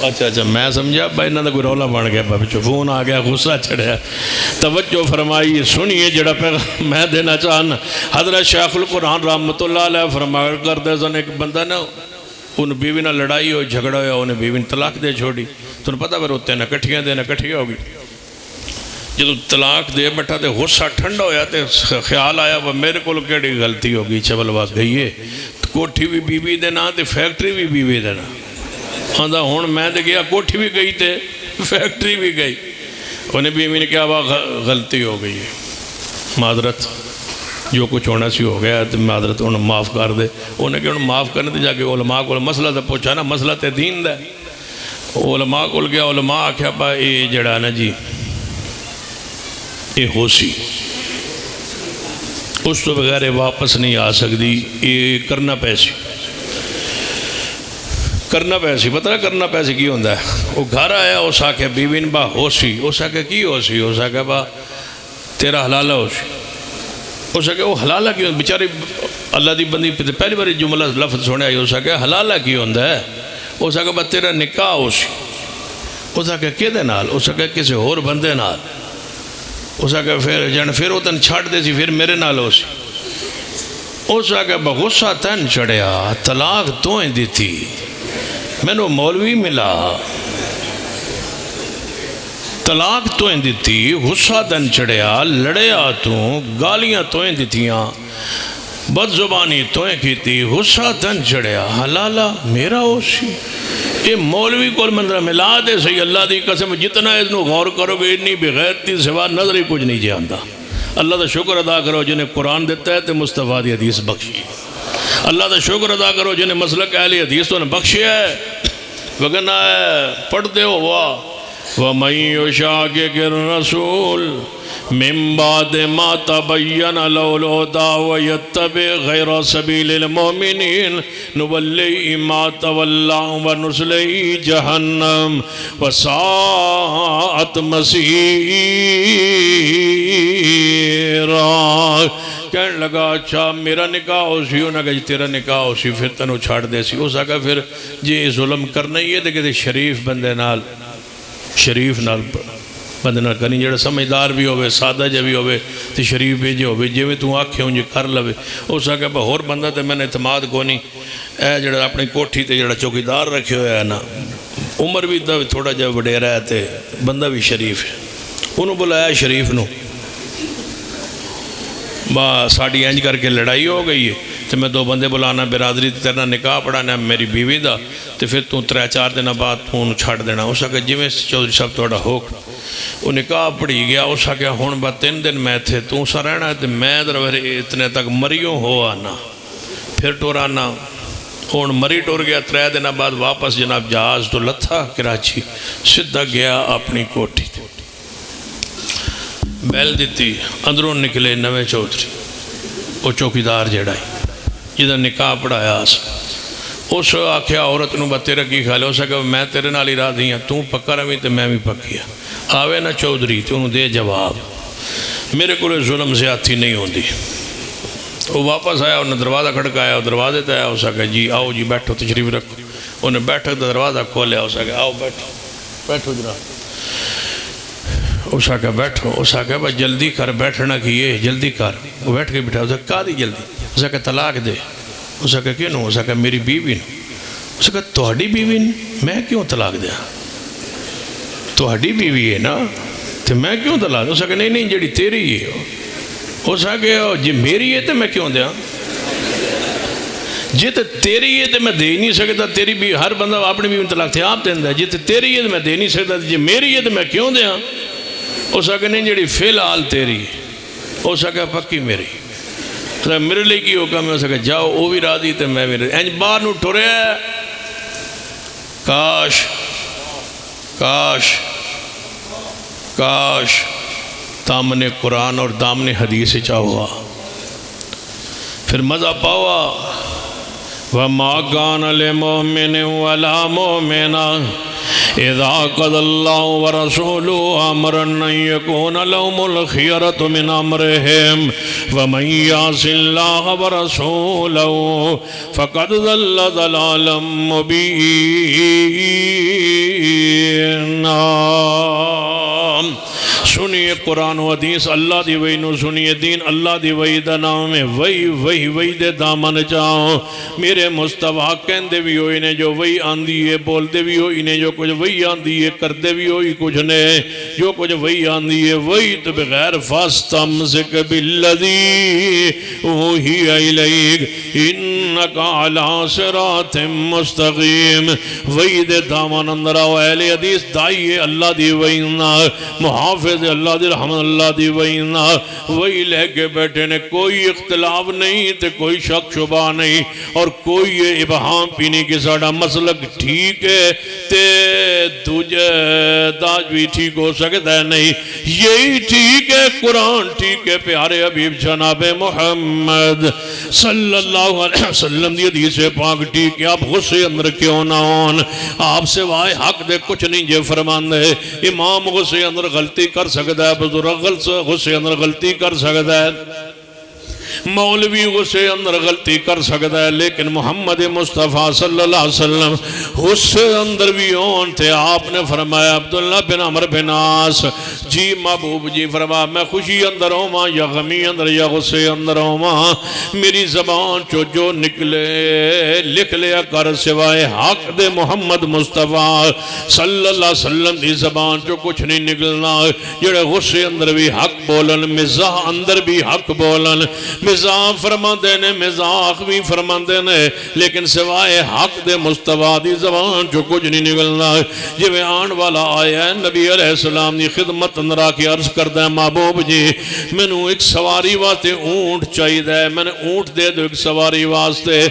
اچھا میں سمجھا بھائی انہوں نے کوئی رولا بن گیا بچوں فون آ گیا غصہ چڑھیا توجہ فرمائیے سنیے جڑا پیغام میں دینا چاہنا حضرت شیخ القرآن رحمۃ اللہ علیہ فرمایا کرتے سن ایک بندہ نا ان بیوی نہ لڑائی ہوئی جھگڑا ہوا انہیں بیوی نے طلاق دے چھوڑی تو پتہ پھر ہوتے ہیں کٹھیاں دینا کٹھیاں ہوگی جب طلاق دے بیٹھا تو غصہ ٹھنڈا ہویا تو خیال آیا وہ میرے کو کیڑی غلطی ہوگی چبل واس گئی ہے کوٹھی بھی بیوی دینا تو فیکٹری بھی بیوی دینا آندھا ہون میں دے گیا کوٹھی بھی گئی تے فیکٹری بھی گئی انہیں بیوی نے کہا وہ غلطی ہو گئی ہے معذرت جو کچھ ہونا سی ہو گیا تو معذرت انہیں معاف کر دے انہیں کہ انہیں معاف کرنے دے جا کے علماء کو مسئلہ تو پوچھا نا مسئلہ تے دین دا علماء کو گیا علماء آکھیا پا اے جڑا نا جی اے ہو سی اس تو بغیر واپس نہیں آ سکتی یہ کرنا پیسی پتہ نہ کرنا پیسی کی ہوندہ ہے وہ گھر آیا اس آکھے بیوین با ہو سی اس آکھے کی ہو سی اس آکھے با تیرا حلالہ ہو سی اس آکھے وہ حلالہ کی ہوندہ بیچاری اللہ دی بندی پہلی باری جملہ لفظ سونے آئی اس آکھے حلالہ کی ہوندہ ہے اس آکھے با تیرا نکاح ہو سی اس آکھے کی دے نال اس آکھے کسی اور بندے نال اس آکھے پھر وہ تن چھاڑ دے سی پھر میرے نال ہو سی اس آکھے با غصہ تن چڑھیا طلاق تویں دی تھی میں نے مولوی ملا طلاق تویں دیتی غصہ دن چڑھیا لڑیا تو گالیاں تویں دیتیاں بد زبانی تویں کیتی غصہ دن چڑھیا حلالہ میرا ہوشی یہ مولوی کو مندرہ ملا دے صحیح اللہ دی قسم جتنا اتنو غور کرو گے اتنی بغیرتی سوا نظر ہی کچھ نہیں جاندہ اللہ دا شکر ادا کرو جنہیں قرآن دیتا ہے تو مصطفیٰ دی حدیث بخشی اللہ دا شکر ادا کرو جنہیں مسلک اہل حدیث تو نے بخشی ہے وگرنہ پڑھتے ہوا وَمَن يُشَاقِقِ الرَّسُولَ مِن بَعْدِ مَا تَبَيَّنَ لَهُ الْهُدَىٰ وَيَتَّبِعْ غَيْرَ سَبِيلِ الْمُؤْمِنِينَ نُوَلِّهِ مَا تَوَلَّىٰ وَنُصْلِهِ جَهَنَّمَ وَسَاءَتْ مَصِيرًا کہنے لگا اچھا میرا نکاح ہو سی انہوں نے کہا تیرا نکاح ہو سی پھر تنہوں چھاڑ دے سی اس آگا پھر جی ظلم کرنا ہی ہے دیکھتے شریف بندے نال بندے نال کرنی جڑا سمجھدار بھی ہوئے سادہ جا بھی ہوئے تو شریف بھی جو ہوئے جو تو آکھے ہوں جی کر لوے اس آگا پہ اور بندہ تے میں نے اعتماد کو نہیں اے جڑا اپنی کوٹھی تے جڑا چوکیدار رکھے ہوئے ہے نا عمر بھی تھوڑا جا وڈے رہے تے بندہ بھی شریف ہے انہوں بلایا شریف نو ساڑھی اینج کر کے لڑائی ہو گئی ہے تو میں دو بندے بلانا برادری تیرنا نکاح پڑھانا میری بیوی دا تو پھر تو 3-4 دن بعد تو انہوں چھاڑ دینا اس آگے جی میں چودھری صاحب توڑا ہوک وہ نکاح پڑھی گیا اس آگے ہون با 3 دن میں تھے تو سا رہنا ہے تو میں در اتنے تک مریوں ہو آنا پھر ٹورانا ہون مری ٹور گیا 3 دن بعد واپس جناب جہاز تو لتھا کراچی سدھا گیا اپنی کوٹھی بیل دیتی اندروں نکلے نوے چودھری وہ چوکیدار جڑائی جدہ نکاح پڑھایا اس آکھیا عورت نو با تیرا کی خیال ہے اس آکھا میں تیرے نال ارادی ہاں تو پکا روی تو میں بھی پکیا آوے نا چودھری تو انہوں دے جواب میرے کو ظلم زیادتی نہیں ہوندی وہ واپس آیا انہوں دروازہ کھڑکایا دروازے تے آیا اس آکھا جی آؤ جی بیٹھو تشریف رکھو انہیں بیٹھک دروازہ کھولیا اس آکھا آؤ بیٹھو جناب اس آکھا بیٹھو اس آکھا با جلدی کر بیٹھنا کیے جلدی کر وہ بیٹھ کے بٹھا اس آکھا کہا دی جلدی اس آکھا طلاق دے اس آکھا کیوں نو اس آکھا میری بیوی نو اس آکھا توڑی بیوی میں کیوں طلاق دیا توڑی بیوی ہے نا تو میں کیوں طلاق دیا اس آکھا نہیں جڑی تیری ہے اس آکھا جی میری ہے تو میں کیوں دیا جی تو تیری ہے تو میں دے نہیں سکتا تیری بھی ہر بندہ اپنی بیوی طلاق تھے آپ دیندہ جی تو تیری ہے تو میں دے نہیں سکتا جی میری ہے تو میں کیوں دیا اس آگے نہیں جڑی فی الحال تیری اس آگے پکی میری میرے لئے کی حکم ہے اس آگے جاؤ وہ بھی راضی تے میں بھی راضی اینج باہر نو ٹھورے کاش دامن قرآن اور دامن حدیث چاہوا پھر مزہ پاوا وَمَا كَانَ لِمُؤْمِنٍ وَلَا مُؤْمِنَةٍ اذا قضى الله ورسوله امرا ان يكون لهم الخيرة من امرهم ومن يعص الله ورسوله فقد ضل ضلالا مبينا۔ سنیے قرآن و حدیث اللہ دی وحی نو سنیے دین اللہ دی وحی دا نام ہے وحی دے دامن چاہو میرے مصطفیٰ کہندے بھی ہوئی نے جو وحی آندھی ہے بول دے بھی ہوئی نے جو کچھ وحی آندھی ہے کر دے بھی ہوئی کچھ نے جو کچھ وحی آندھی ہے وحی تو بغیر فاستمسک بالذی اوحی الیک انکا علی صراط مستقیم۔ وحی دے دامن اندر آو اہل حدیث دائی اللہ دی وحی نا محافظ اللہ دی رحمت اللہ دی وحینا وہی لے کے بیٹھے نے کوئی اختلاف نہیں تے کوئی شک شبہ نہیں اور کوئی یہ ابہام پینے کی ساڑھا مسلک ٹھیک ہے تے تجھے داج بھی ٹھیک ہو سکتا ہے نہیں یہی ٹھیک ہے قرآن ٹھیک ہے پیارے حبیب جناب محمد صلی اللہ علیہ وسلم دی حدیث پاک ٹھیک ہے آپ غصے اندر کیوں نہ ہون آپ سے وائے حق دے کچھ نہیں جے فرمان دے امام غصے اندر غلطی کر سکتا ہے بزرگ غصے اندر غلطی کر سکتا ہے مولوی غصے اندر غلطی کر سکتا ہے لیکن محمد مصطفیٰ صلی اللہ علیہ وسلم غصے اندر بھی ہون تھے آپ نے فرمایا عبداللہ بن عمر بن عاص جی محبوب جی فرمایا میں خوشی اندر ہوں یا غمی اندر یا غصے اندر ہوں میری زبان جو نکلے لکھ لیا کر سوائے حق دے محمد مصطفیٰ صلی اللہ علیہ وسلم دی زبان کچھ نہیں نکلنا جڑے غصے اندر بھی حق بولن مزاح اندر بھی حق بولن مزاح فرماندے نے مزاح بھی فرماندے نے لیکن سوائے حق دے مصطفیٰ دی زبان کچھ نہیں نکلنا جو آن والا آیا ہے نبی علیہ السلام دی خدمت اندر آکے عرض کردہ ہے محبوب جی میں نے ایک سواری واسطے اونٹ چاہید ہے میں نے اونٹ دے دو ایک سواری واسطے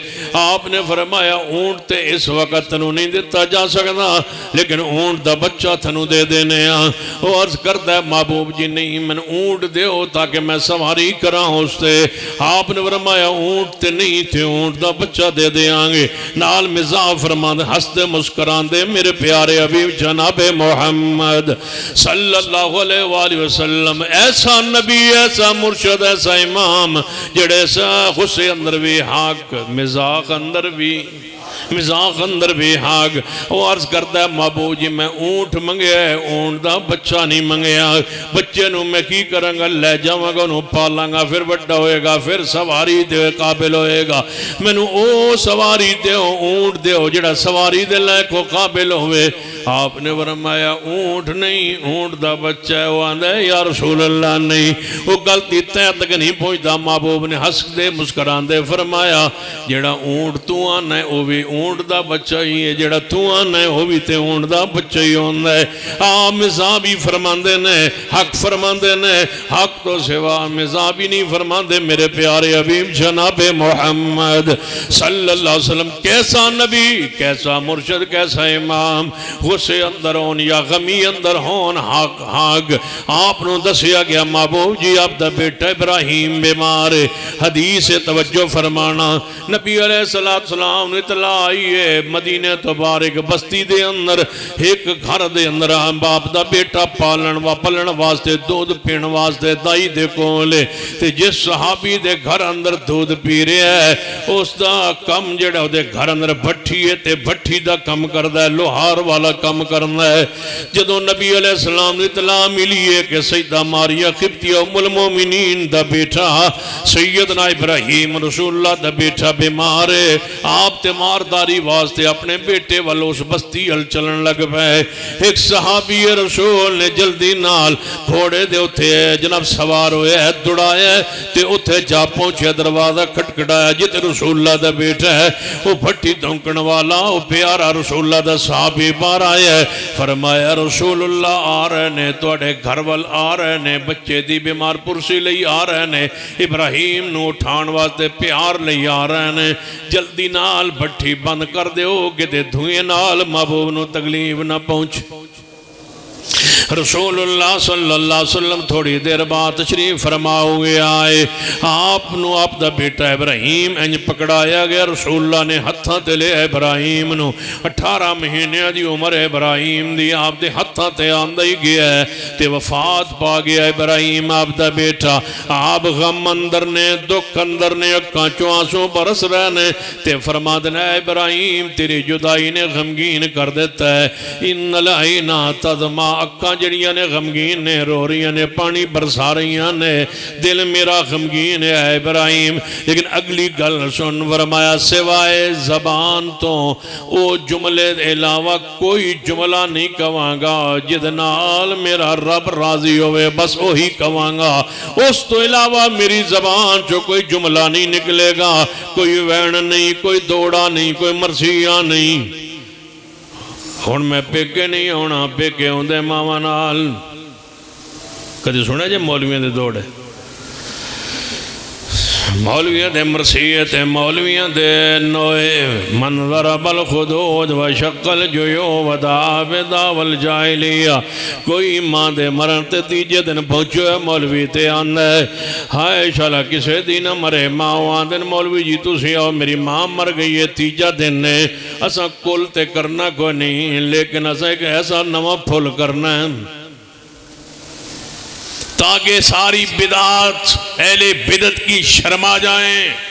آپ نے فرمایا اونٹ تے اس وقت تنو نہیں دیتا جا سکتا لیکن اونٹ دا بچہ تنو دے دینے وہ عرض کردہ ہے محبوب جی نہیں میں نے اونٹ دے ہو تاکہ میں سواری کرا ہوں اس تے آپ نے فرمایا اونٹ تے نہیں تھے اونٹ دا بچہ دے دے آنگے نال مزاح فرماندے ہستے مسکران دے میرے پیارے حبیب جناب محمد صلی اللہ علیہ وآلہ وسلم ایسا نبی ایسا مرشد ایسا امام جڑے ایسا غصے اندر بھی حق مزاح اندر بھی حق وہ عرض کرتا ہے محبوب جی میں اونٹ منگیا ہے اونٹ دا بچہ نہیں منگیا بچے نو میں کی کروں گا لے جاؤں گا انہوں پالاں گا پھر بڑا ہوئے گا پھر سواری دے قابل ہوئے گا میں نو او سواری دے ہو اونٹ دے ہو جڑا سواری دے لائے کو قابل ہوئے آپ نے فرمایا اونٹ نہیں اونٹ دا بچہ ہے وہ آندھا ہے یا رسول اللہ نہیں وہ غلطی تیہ تک نہیں پہنچتا محبوب نے ہنس دے مسکران دے فرمایا جڑا اونٹ تو آنا ہے وہ بھی اونٹ دا بچہ ہی ہے جڑا تو آنا ہے وہ بھی تے اونٹ دا بچہ ہی ہوندہ ہے مزاح بھی فرماندے نے حق فرماندے نے حق تو سوا مزاح بھی نہیں فرماندے میرے پیارے حبیب جناب محمد صلی اللہ علیہ وسلم کیسا نبی کیسا مرشد کیسا امام غصے اندر ہون یا غمی اندر ہون حق آپ نو دسیا گیا محبوب جی آپ دا بیٹا ابراہیم بیمار حدیث توجہ فرمانا نبی علیہ السلام نے اطلاع آئی ہے مدینہ تبارک بستی دے اندر ایک گھر دے اندر باپ دا بیٹا پلن واسطے دودھ پین واسطے دائی دے کولے تے جس صحابی دے گھر اندر دودھ پی رہے ہے اس دا کم جڑا دے گھر اندر بھٹی ہے تے بھٹی دا کم کردہ ہے لوہار والا کم کرنا ہے جدو نبی علیہ السلام نے اطلاع ملی ہے کہ سیدہ ماریہ قبطیہ ام المومنین دا بیٹا سیدنا ابراہیم رسول اللہ دا بیٹا بیمار ہے آپ تیمارداری واسطے اپنے بیٹے والو اس بستی ہل چلن لگ پائے ایک صحابی رسول نے جلدی نال گھوڑے دے اٹھے جناب سوار ہوئے ہے دوڑایا ہے تے اٹھے جا پہنچے دروازہ کھٹکھٹایا جتے رسول اللہ دا بیٹا ہے وہ بھٹی دھونکن والا وہ پیارا رسول اللہ دا صحابی بار آیا ہے فرمایا رسول اللہ آ رہے نے توڑے گھر وال آ رہے نے بچے دی بیمار پرسی لئی آ رہے نے ابراہیم نو اٹھان واسطے پیار لئی آ رہے نے جلدی نال بھٹی بند کر دے ہو کہ دے دھوئے نال محبوب نو تکلیف نہ پہنچ رسول اللہ صلی اللہ علیہ وسلم تھوڑی دیر بعد تشریف فرما ہوئے آئے آپ نو آپ دا بیٹا ابراہیم انج پکڑایا گیا رسول اللہ نے ہتھ ہتھاں تے لے ابراہیم نو 18 مہینے دی عمر ابراہیم دی آپ دے ہتھاں تے آندہ ہی گیا ہے تے وفات پا گیا ابراہیم آپ دا بیٹا آپ غم اندر نے دکھ اندر نے اکاں چوانسوں برس رہنے تے فرما دینا ابراہیم تیری جدائی نے غمگین کر دیتا ہے ان العینا تدما اکاں جڑیاں نے غمگین نے رو رہیاں نے پانی برسا رہیاں نے دل میرا غمگین ہے ابراہیم لیکن اگلی گل سن فرمایا سوائے زبان تو او جملے علاوہ کوئی جملہ نہیں کہواں گا جدنال میرا رب راضی ہوئے بس وہی کہواں گا اس تو علاوہ میری زبان جو کوئی جملہ نہیں نکلے گا کوئی وین نہیں کوئی دوڑا نہیں کوئی مرثیہ نہیں ہون میں پیکے نہیں ہونا پیکے ہوں دے ماما نال کدی سنے جے مولویاں دے دوڑے مولویاں دے مرثیت مولویاں دے نوئے من ضرب الخدود و شقل جیو و دعابدہ والجائلیہ کوئی ماں دے مرن تے تیجے دن پہنچو ہے مولوی تے آنے ہائے شالا کسے دن مرے ماں وہاں دن مولوی جی تو سی آؤ میری ماں مر گئی ہے تیجہ دن نے اسا کل تے کرنا کوئی نہیں لیکن اسا ایک ایسا نوہ پھول کرنا ہے تاکہ ساری بدعات اہل بدعت کی شرما جائیں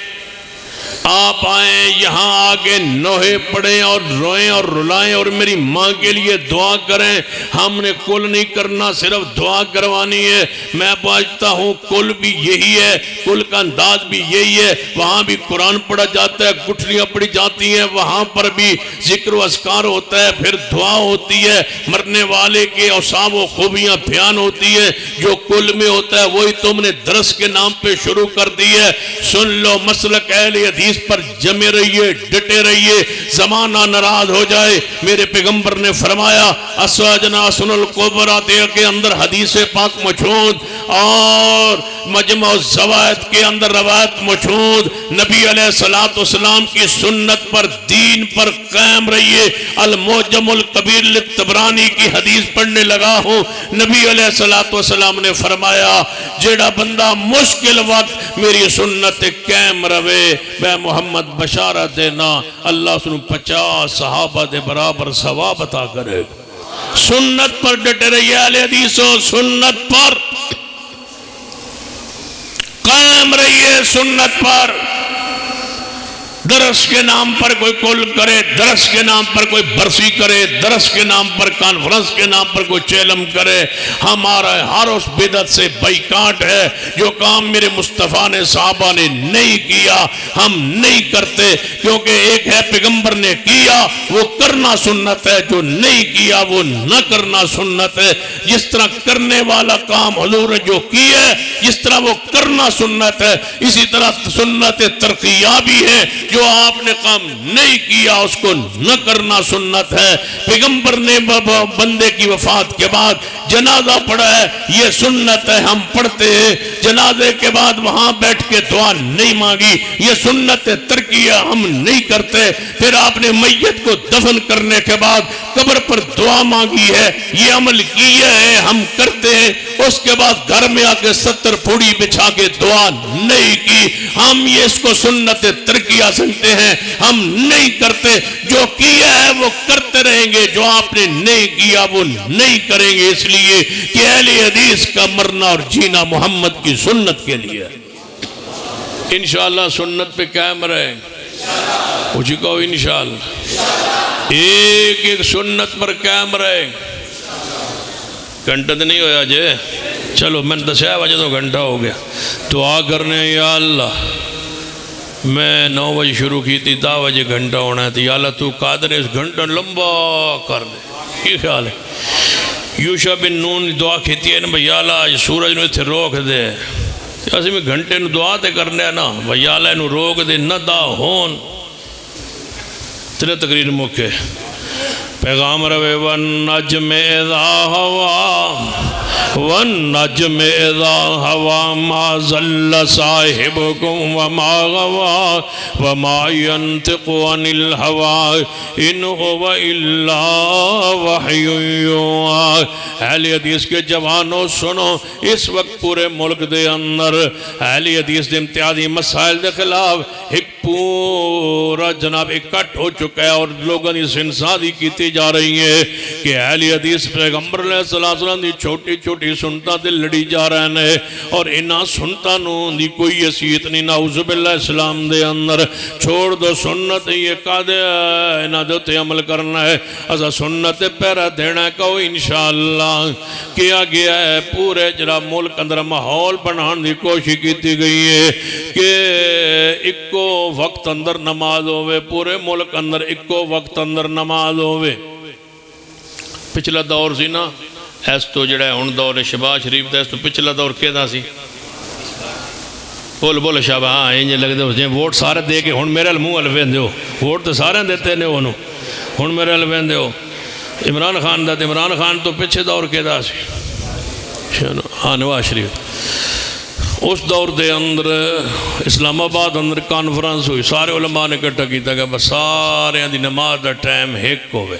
آپ آئیں یہاں آگے نوحے پڑھیں اور روئیں اور رلائیں اور میری ماں کے لیے دعا کریں ہم نے کل نہیں کرنا صرف دعا کروانی ہے میں پہنچتا ہوں کل بھی یہی ہے کل کا انداز بھی یہی ہے وہاں بھی قرآن پڑھا جاتا ہے گٹھلیاں پڑھی جاتی ہیں وہاں پر بھی ذکر و اذکار ہوتا ہے پھر دعا ہوتی ہے مرنے والے کے اوصاف و خوبیاں بیان ہوتی ہے جو کل میں ہوتا ہے وہی تم نے درس کے نام پہ شروع کر دی ہے سن لو مسلک اہل حدیث پر جمے رہیے ڈٹے رہیے زمانہ ناراض ہو جائے میرے پیغمبر نے فرمایا اسواجنا سن القبرہ کے اندر حدیث پاک موجود اور مجمع الزوائد کے اندر روایت موجود نبی علیہ السلام کی سنت پر دین پر قائم رہیے المعجم الکبیر للطبرانی کی حدیث پڑھنے لگا ہوں نبی علیہ السلام نے فرمایا جیڑا بندہ مشکل وقت میری سنت قائم روے میں محمد بشارت دینا اللہ سنو 50 صحابہ دے برابر ثواب عطا کرے سنت پر ڈٹے رہیے اہل حدیثوں سنت پر قائم رہیے سنت پر درس کے نام پر کوئی کل کرے درس کے نام پر کوئی برسی کرے درس کے نام پر کانفرنس کے نام پر کوئی چیلم کرے ہمارا ہر اس بدعت سے بائیکاٹ ہے جو کام میرے مصطفیٰ نے صحابہ نے نہیں کیا ہم نہیں کرتے کیونکہ ایک ہے پیغمبر نے کیا وہ کرنا سنت ہے جو نہیں کیا وہ نہ کرنا سنت ہے جس طرح کرنے والا کام حضور نے جو کیا ہے جس طرح وہ کرنا سنت ہے اسی طرح سنت ترقیابی ہے جو آپ نے کام نہیں کیا اس کو نہ کرنا سنت ہے پیغمبر نے بندے کی وفات کے بعد جنازہ پڑھا ہے یہ سنت ہے ہم پڑھتے ہیں جنازے کے بعد وہاں بیٹھ کے دعا نہیں مانگی یہ سنت ترکیہ ہم نہیں کرتے پھر آپ نے میت کو دفن کرنے کے بعد قبر پر دعا مانگی ہے یہ عمل کیا ہے ہم کرتے ہیں اس کے بعد گھر میں آ کے 70 پھوڑی بچھا کے دعا نہیں کی ہم یہ اس کو سنت ترکیہ سنتے ہیں ہم نہیں کرتے جو کیا ہے وہ کرتے رہیں گے جو آپ نے نہیں کیا وہ نہیں کریں گے اس لیے کہ اہل حدیث کا مرنا اور جینا محمد کی سنت کے لیے انشاءاللہ سنت پہ قائم رہیں مجھے کہو انشاءاللہ ایک ایک سنت پر قائم رہیں گھنٹہ تو نہیں ہویا جے چلو میں 10 بجے تو گھنٹہ ہو گیا دعا کرنے یا اللہ میں 9 بجے شروع کی تھی 10 بجے گھنٹہ ہونا ہے یا اللہ تو قادر اس گھنٹہ لمبا کر دے یہ خیال ہے یوشع بن نون دعا کہتی ہے نا بھئی یا اللہ آج سورج نے تھے روک دے اسی میں گھنٹے نو دعا تے کرنے ہے نا بھئی یا اللہ نو روک دے نہ دا ہون تلے تقریر موقع پیغام روے والنجم اذا ہوا والنجم اذا ہوا ما ضل صاحبکم وما غوا وما ينطق عن الهوى ان هو الا وحی یوحی اہل حدیث کے جوانوں سنو اس وقت پورے ملک دے اندر اہل حدیث دے امتیازی مسائل دے خلاف ایک پورا جناب اکٹھ ہو چکا ہے اور لوگوں نے سنسادی کیتی جا رہی ہے کہ اہل حدیث پیغمبر علیہ السلام دی چھوٹی چھوٹی سنتاں تے لڑی جا رہے ہیں اور انہاں سنتاں نو دی کوئی حیثیت نہیں نعوذ باللہ اسلام دے اندر چھوڑ دو سنت یہ قادے انہاں دے تے عمل کرنا ہے اسا سنت پیرا دینا ہے کہو انشاءاللہ کیا گیا ہے پورے جناب ملک اندر ماحول بنان دی کوشش کیتی گئی ہے کہ اکو وقت اندر نماز ہوئے پورے ملک اندر اکو وقت اندر نماز ہوئے پچھلا دور سی نا ایس تو جڑا ہے ان دور شہباز شریف دا ایس تو پچھلا دور کیا دا سی بول شہباز ہاں انجھے لگ دے جائیں ووٹ سارے دے کے ہن میرے المو الوین دیو ووٹ تو سارے دیتے نے انہوں ہن میرے الوین دیو عمران خان دا عمران خان تو پچھے دور کیا دا سی ہاں نواز شریف اس دور دے اندر اسلام آباد اندر کانفرنس ہوئی سارے علماء نے کٹھا کیتا کہ بس سارے دی نماز دا ٹائم ایک ہوئے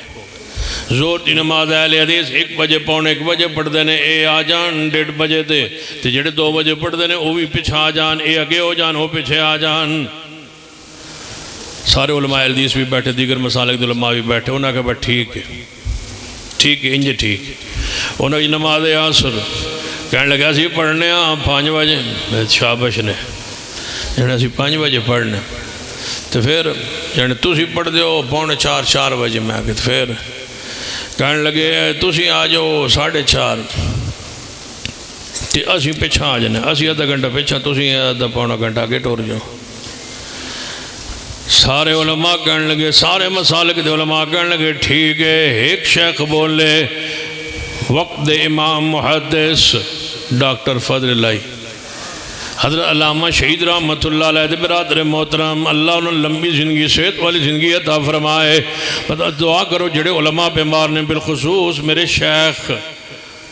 زور دی نماز اہل حدیث 1 بجے پونے 1 بجے پڑھ دینے اے آ جان 1:30 بجے دے تے جڑے 2 بجے پڑھ دینے وہ بھی پیچھے آ جان اے اگے ہو جان وہ پیچھے آ جان سارے علماء اہل حدیث بھی بیٹھے دیگر مسالک دے علماء بھی بیٹھے انہاں کہا بس ٹھیک ہے انجھے ٹھیک انہاں کی نماز عصر کہنے لگا سی پڑھنے ہاں 5 بجے شابش نے جانے سی 5 بجے پڑھنے تو پھر جانے تُسی پڑھ دیو 3:45 بجے میں آگے تو پھر کہنے لگے تُسی آ جاؤ 4:30 تو اسی پیچھا آ جانے اسی آدھا گھنٹہ پیچھا تُسی آدھا پونا گھنٹہ آگے ٹور جاؤ سارے علماء کہنے لگے سارے مسالک دے علماء کہنے لگے ٹھیک ہے ایک شیخ بولے وقت دے امام محدث ڈاکٹر فضل اللہ حضرت علامہ شہید رحمت اللہ علیہ برادر محترم اللہ انہوں لمبی زندگی صحت والی زندگی عطا فرمائے دعا کرو جڑے علماء بیمار نے بالخصوص میرے شیخ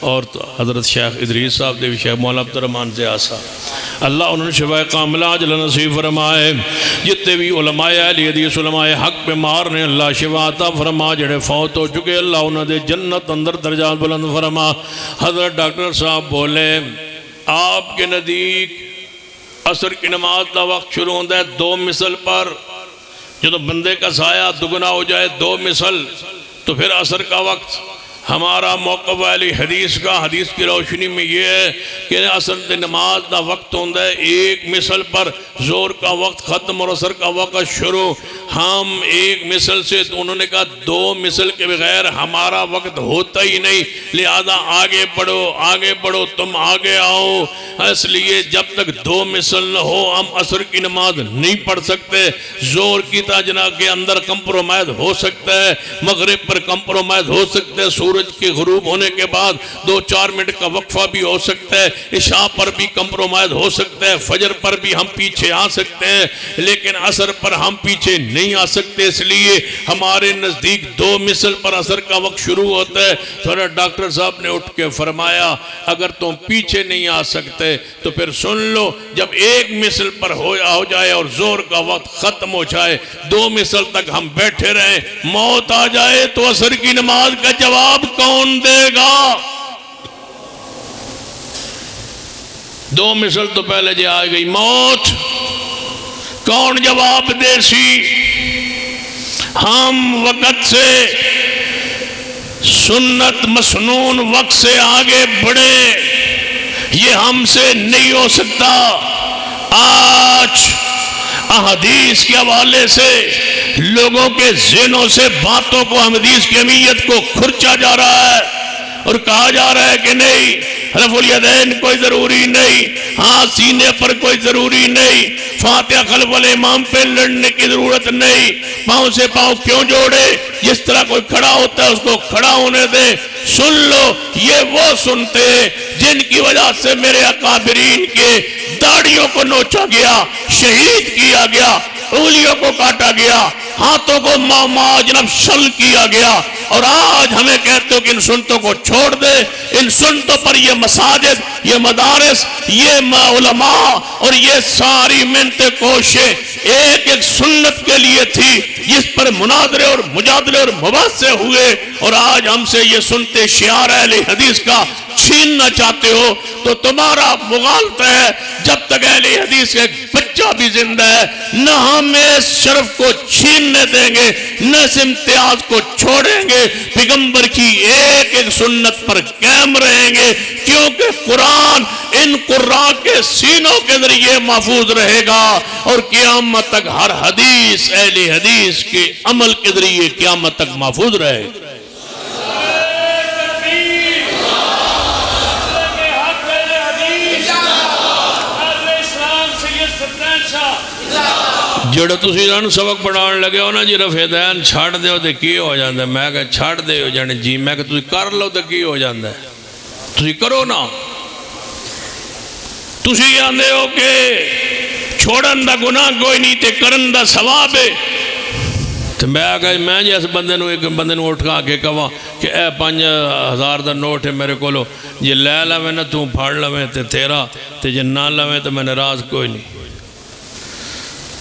اور حضرت شیخ ادریس صاحب دے شیخ مولانا عبد الرحمن زیاسا اللہ انہوں نے شفاء کاملہ عاجلہ نصیب فرمائے جتنے بھی علماء اہل حدیث علماء حق بیمار نے اللہ شفاء عطا فرما جڑے فوت ہو چکے اللہ انہوں نے جنت اندر درجات بلند فرما حضرت ڈاکٹر صاحب بولے آپ کے نزدیک عصر کی نماز کا وقت شروع ہوتا ہے 2 مثل پر جب بندے کا سایہ دگنا ہو جائے 2 مثل تو پھر عصر کا وقت ہمارا موقف والی حدیث کا حدیث کی روشنی میں یہ ہے کہ عصر نماز کا وقت ہوتا ہے 1 مثل پر زور کا وقت ختم اور عصر کا وقت شروع ہم 1 مثل سے تو انہوں نے کہا 2 مثل کے بغیر ہمارا وقت ہوتا ہی نہیں لہذا آگے بڑھو تم آگے آؤ اس لیے جب تک 2 مثل نہ ہو ہم عصر کی نماز نہیں پڑھ سکتے زور کی تاجنہ کے اندر کمپرومائز ہو سکتا ہے مغرب پر کمپرومائز ہو سکتا ہے سورج کے غروب ہونے کے بعد 2-4 منٹ کا وقفہ بھی ہو سکتا ہے عشاء پر بھی کمپرومائز ہو سکتا ہے فجر پر بھی ہم پیچھے آ سکتے ہیں لیکن عصر پر ہم پیچھے نہیں آ سکتے اس لیے ہمارے نزدیک 2 مثل پر عصر کا وقت شروع ہوتا ہے تو ڈاکٹر صاحب نے اٹھ کے فرمایا اگر تم پیچھے نہیں آ سکتے تو پھر سن لو جب 1 مثل پر ہو جائے اور زور کا وقت ختم ہو جائے 2 مثل تک ہم بیٹھے رہیں موت آ جائے تو عصر کی نماز کا جواب کون دے گا 2 مثل تو پہلے جی آ گئی موت کون جواب دے سی ہم وقت سے سنت مسنون وقت سے آگے بڑھے یہ ہم سے نہیں ہو سکتا آج احادیث کے حوالے سے لوگوں کے ذہنوں سے باتوں کو حدیث کی اہمیت کو کھرچا جا رہا ہے اور کہا جا رہا ہے کہ نہیں رفع الیدین کوئی ضروری نہیں ہاں سینے پر کوئی ضروری نہیں فاتحہ خلف الامام پہ لڑنے کی ضرورت نہیں پاؤں سے پاؤں کیوں جوڑے جس طرح کوئی کھڑا ہوتا ہے اس کو کھڑا ہونے دے سن لو یہ وہ سنتے جن کی وجہ سے میرے اکابرین کے داڑھیوں کو نوچا گیا شہید کیا گیا انگلیوں کو کاٹا گیا ہاتھوں کو جناب شل کیا گیا اور آج ہمیں کہتے ہو کہ ان سنتوں کو چھوڑ دے. ان سنتوں پر یہ مساجد، یہ مدارس، یہ علماء اور یہ ساری منتیں کوششیں ایک ایک سنت کے لیے تھی جس پر مناظرے اور مجادلے اور مباحثے ہوئے، اور آج ہم سے یہ سنتے شعار اہل حدیث کا چھیننا چاہتے ہو تو تمہارا مغالطہ ہے. جب تک اہل حدیث کا ایک بچہ بھی زندہ ہے نہ ہم اس شرف کو چھیننے دیں گے، نہ اس امتیاز کو چھوڑیں گے. پیغمبر کی ایک ایک سنت پر قائم رہیں گے، کیونکہ قرآن ان قراء کے سینوں کے ذریعے محفوظ رہے گا، اور قیامت تک ہر حدیث اہل حدیث کے عمل کے ذریعے قیامت تک محفوظ رہے گا. جڑا تسی رن سبق پڑھان لگے ہو نا جی رفع دین چھاڑ دے ہو تے کی ہو جاندہ ہے. میں کہا چھاڑ دے ہو جانے جی، میں کہا تسی کر لو تے کی ہو جاندہ ہے. تسی کرو نا. تسی آندے ہو کہ چھوڑن دا گناہ کوئی نہیں تے کرن دا ثواب ہے. تو میں کہا میں جی اس بندے نو ایک بندے نو اٹھا کے کہا کہ اے 5000 دا نوٹ ہے میرے کولو، جی لے لویں نا تو پھاڑ لویں تے تیرا، تے جی نہ لویں تو میں ناراض کوئی نہیں.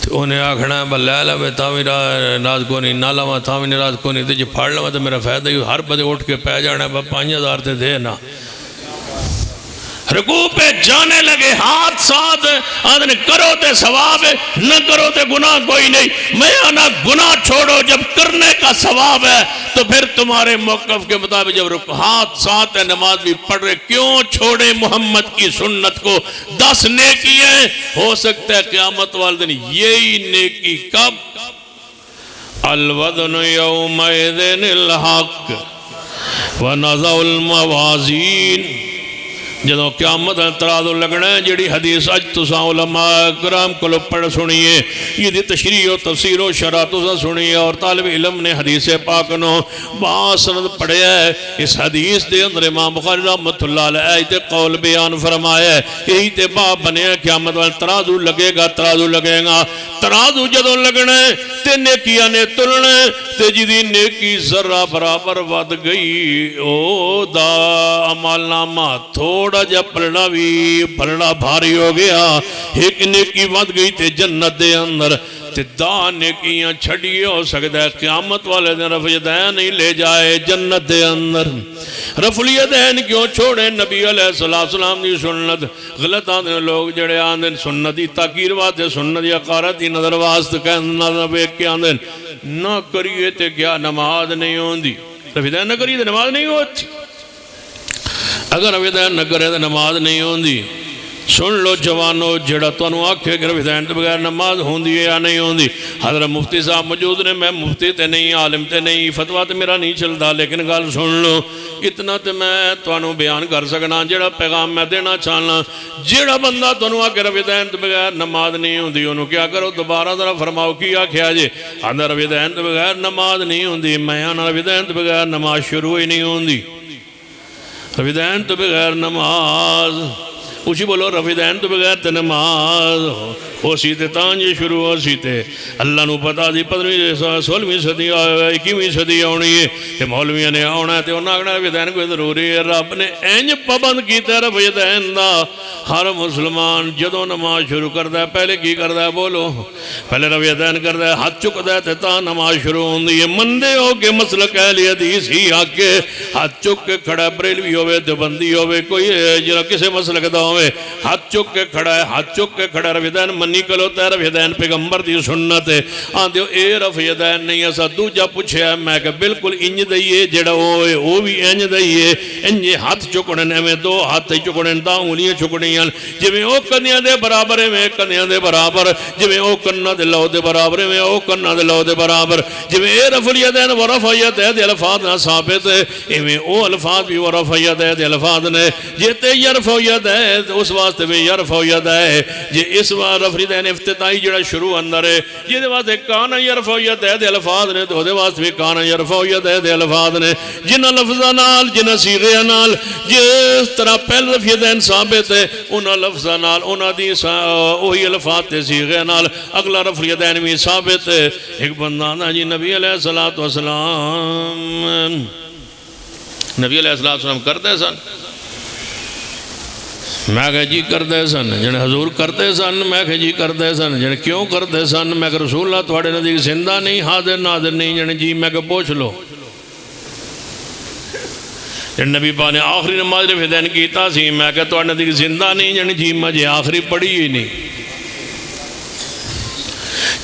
انہیں آکھنا ہے بل لے لویں تاوی ناراض کو نہیں، نہ لویں تاوی ناراض کو نہیں، جی پھاڑ لویں تو میرا فائدہ ہی. ہر بندے اٹھ کے پہ جانا ہے 5000 تے دے نا. رکوع پہ جانے لگے ہاتھ ساتھ آدھنے کرو تے ثواب ہے، نہ کرو تے گناہ کوئی نہیں. میں آنا گناہ چھوڑو، جب کرنے کا ثواب ہے تو پھر تمہارے موقف کے مطابق جب ہاتھ ساتھ ہے نماز بھی پڑھ رہے، کیوں چھوڑے محمد کی سنت کو؟ 10 نیکی ہیں، ہو سکتا ہے قیامت والے دن یہی نیکی کب؟ الوزن یومئذ الحق ونضع الموازین. جدو قیامت ترازو لگنا ہے، جڑی حدیث اج تساں علماء کرام کو پڑھ سنیے، یہ دی تشریح و تفسیر و شرح تساں سنیے، اور طالب علم نے حدیث پاک نو باسند پڑھیا ہے. اس حدیث دے اندر امام بخاری رحمت اللہ علیہ ایت قول بیان فرمایا ہے. یہی تے باب بنیا قیامت والے ترازو لگے گا، ترازو لگے گا. ترازو جدو لگنا ہے تے نیکیاں نے تلنا ہے، تے جدی نیکی ذرہ برابر ود گئی او دا عمل نامہ تھوڑا جا پلڑا بھی پلڑا بھاری ہو گیا. ایک نیکی ود گئی تے جنت دے اندر، تے دا نیکیاں چھڑی ہو سکتا ہے قیامت والے دن رفع الیدین نہیں لے جائے جنت دے اندر. رفع الیدین کیوں چھوڑے؟ نبی علیہ السلام دی سنت. غلط آدھے لوگ جڑے آدھے سنت دی تاکیر واسطے، سنت دی عقارت دی نظر واسطے کہنا بیک کے آدھے نہ کریے تے کیا نماز نہیں ہوندی. رفع الیدین نہ کریے تے نماز نہیں ہوتی. اگر رفع الیدین نہ کرے تو نماز نہیں ہوندی. سن لو جوانو، جڑا تانوں آکھے کہ رفع الیدین تو بغیر نماز ہوندی ہے یا نہیں ہوندی. حضرت مفتی صاحب موجود نے، میں مفتی تے نہیں، عالم تے نہیں، فتویٰ تے میرا نہیں چلتا، لیکن گل سن لو اتنا تے میں تانوں بیان کر سکنا. جڑا پیغام میں دینا چاہنا، جڑا بندہ تانوں آکھے رفع الیدین تو بغیر نماز نہیں ہوندی، انہوں کیا کرو؟ دوبارہ ذرا فرماؤ کی آکھیا جی؟ آندا رفع الیدین تو بغیر نماز نہیں ہوندی. میں آنا رفع الیدین تو بغیر نماز شروع ہی نہیں ہوندی. رفع الیدین تو بغیر نماز، اچھی بولو، رفع الیدین تو بغیر تے نماز ہو سی تے تانجے شروع ہو سی تے اللہ نو پتا دی 16ویں صدی 21ویں صدی آنی ہے کہ مولویاں نے آنا ہے تے انہاں آگنا رفع الیدین کوئی ضروری ہے. رب نے انج پابند کیتا رفع الیدین دا. ہر مسلمان جدو نماز شروع کرتا ہے پہلے کی کرتا ہے؟ بولو، پہلے رفع الیدین کرتا ہے، ہاتھ چکتا ہے تے تاں نماز شروع ہوندی ہے. مندے ہو کے مسلک اہل حدیث ہی آکے ہاتھ چک کے کھڑا، بریلوی ہوئے دیوبندی ہوئے کوئی جرا کسے مسلک دا ہوئے، ہاتھ چک کے کھڑا ہے، ہاتھ چک کے کھڑا. رفع الیدین منی کلوتا ہے، رفع الیدین پیغمبر دی سنت ہے. آندھے ہو اے رفع الیدین نہیں ایسا دوجہ پوچھے ہے. میں کہ بالکل انج دئیے جڑا ہوئے وہ بھی انج دئیے. انج ہاتھ چکڑن ہے، میں 2 ہاتھ چکڑن، 2 انگلیاں چکڑیاں جویں او کنیاں دے برابر ہے، میں کنیاں دے برابر، جویں او کنہ دے لو دے برابر ہے، میں او کنہ دے لو دے برابر. جویں اے رفع الیدین و رفع یدین دے الفاظ نہ ثابت ہے، ایویں او الفاظ بھی و رفع یدین دے الفاظ نے. جے تے یرفع یدین اس واسطے بھی یرفع یدین، جے اس رفع رفعیدین افتتاحی جڑا شروع اندر ہے جہدے واسطے کان یرفع یدیہ دے الفاظ نے تو دے واسطے بھی کان یرفع یدیہ دے الفاظ نے جنہ لفظاں نال جنہ صیغے نال جس طرح پہل رفعیدین ثابت ہے انہاں لفظاں نال انہاں دی وہی الفاظ تے صیغے نال اگلا رفعیدین بھی ثابت ہے ایک بندہ نا جی نبی علیہ السلام نبی علیہ السلام کرتے سن میں کہا جی کرتے سن جن حضور کرتے سن میں کہا جی کرتے سن جن کیوں کرتے سن میں کہا رسول اللہ تھوڑے نزدیک زندہ نہیں حاضر ناظر نہیں جن جی میں کہا پوچھ لو جن نبی پاک نے آخری نماز رفعیدین کیتا سی میں کہا تھوڑے نزدیک زندہ نہیں جن جی مجھے آخری پڑھی ہی نہیں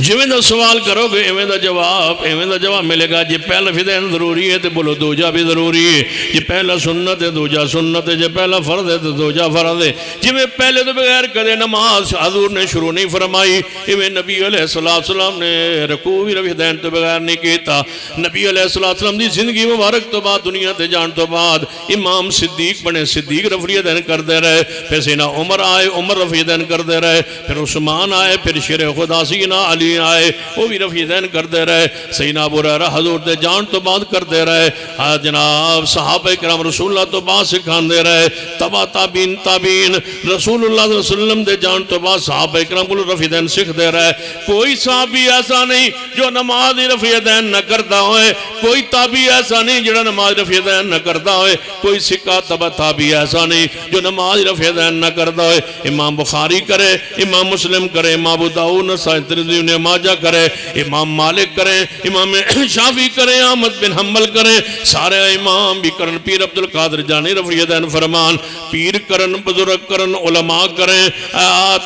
جویں دا سوال کرو گے ایویں دا جواب ملے گا جی پہلا رفعیدین ضروری ہے تو بولو دوجا بھی ضروری ہے جی پہلا سنت ہے دوجا سنت ہے جی پہلا فرض ہے تو دوجا فرض ہے جویں پہلے تو بغیر کدے نماز حضور نے شروع نہیں فرمائی ایویں نبی علیہ السلام نے رکوع بھی رفعیدین تو بغیر نہیں کیتا نبی علیہ السلام دی زندگی مبارک تو بعد دنیا تے جان تو بعد امام صدیق بنے صدیق رفعیدین کردے رہے پھر سیدنا عمر آئے عمر رفعیدین کردے رہے پھر عثمان آئے پھر شیر خدا سیدنا علی آئے وہ بھی رفعیدین کرتے رہے سیدنا ابو ہریرہ حضور دے جان تو بعد کرتے رہے جناب صحابہ کرام رسول اللہ تو بعد سکھان دے رہے تبا تابین رسول اللہ صلی اللہ علیہ وسلم دے جان تو بعد صحابہ کرام کو رفعیدین سکھ دے رہے کوئی صحابی ایسا نہیں جو نماز رفعیدین نہ کرتا ہوئے کوئی تابعی ایسا نہیں جڑا نماز رفعیدین نہ کرتا ہوئے کوئی سکہ تبا تابعی ایسا نہیں جو نماز رفعیدین نہ کرتا ہوئے امام بخاری کرے امام مسلم کرے امام ابو داؤد نسائی ترمذی ابن ماجہ کرے امام مالک کرے امام شافعی کرے احمد بن حنبل کرے سارے امام بھی کرن پیر عبدالقادر جانی رفعیدین فرمان پیر کرن بزرگ کرن علماء کریں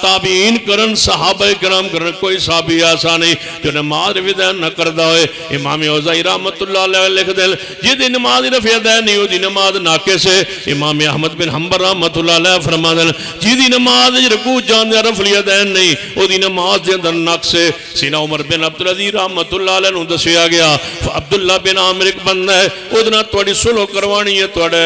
تابعین کرن صحابہ کرام کرن کوئی صحابی ایسا نہیں جو نماز رفعیدین نہ کردہ ہوئے امام اوزاعی رحمت اللہ علیہ لکھ دل جدی نماز رفعیدین نہیں ہو دی نماز ناقص ہے امام احمد بن حنبل رحمت اللہ علیہ فرما دل جدی نماز رکوع جان دیا رفعیدین نہیں ہو دی نماز دے اندر نقص ہے سینا عمر بن عبدالعزیز رحمت اللہ علیہ نو دسیا گیا عبداللہ بن عامر ایک بندہ ہے ادنا توڑی سلو کروانی ہے توڑے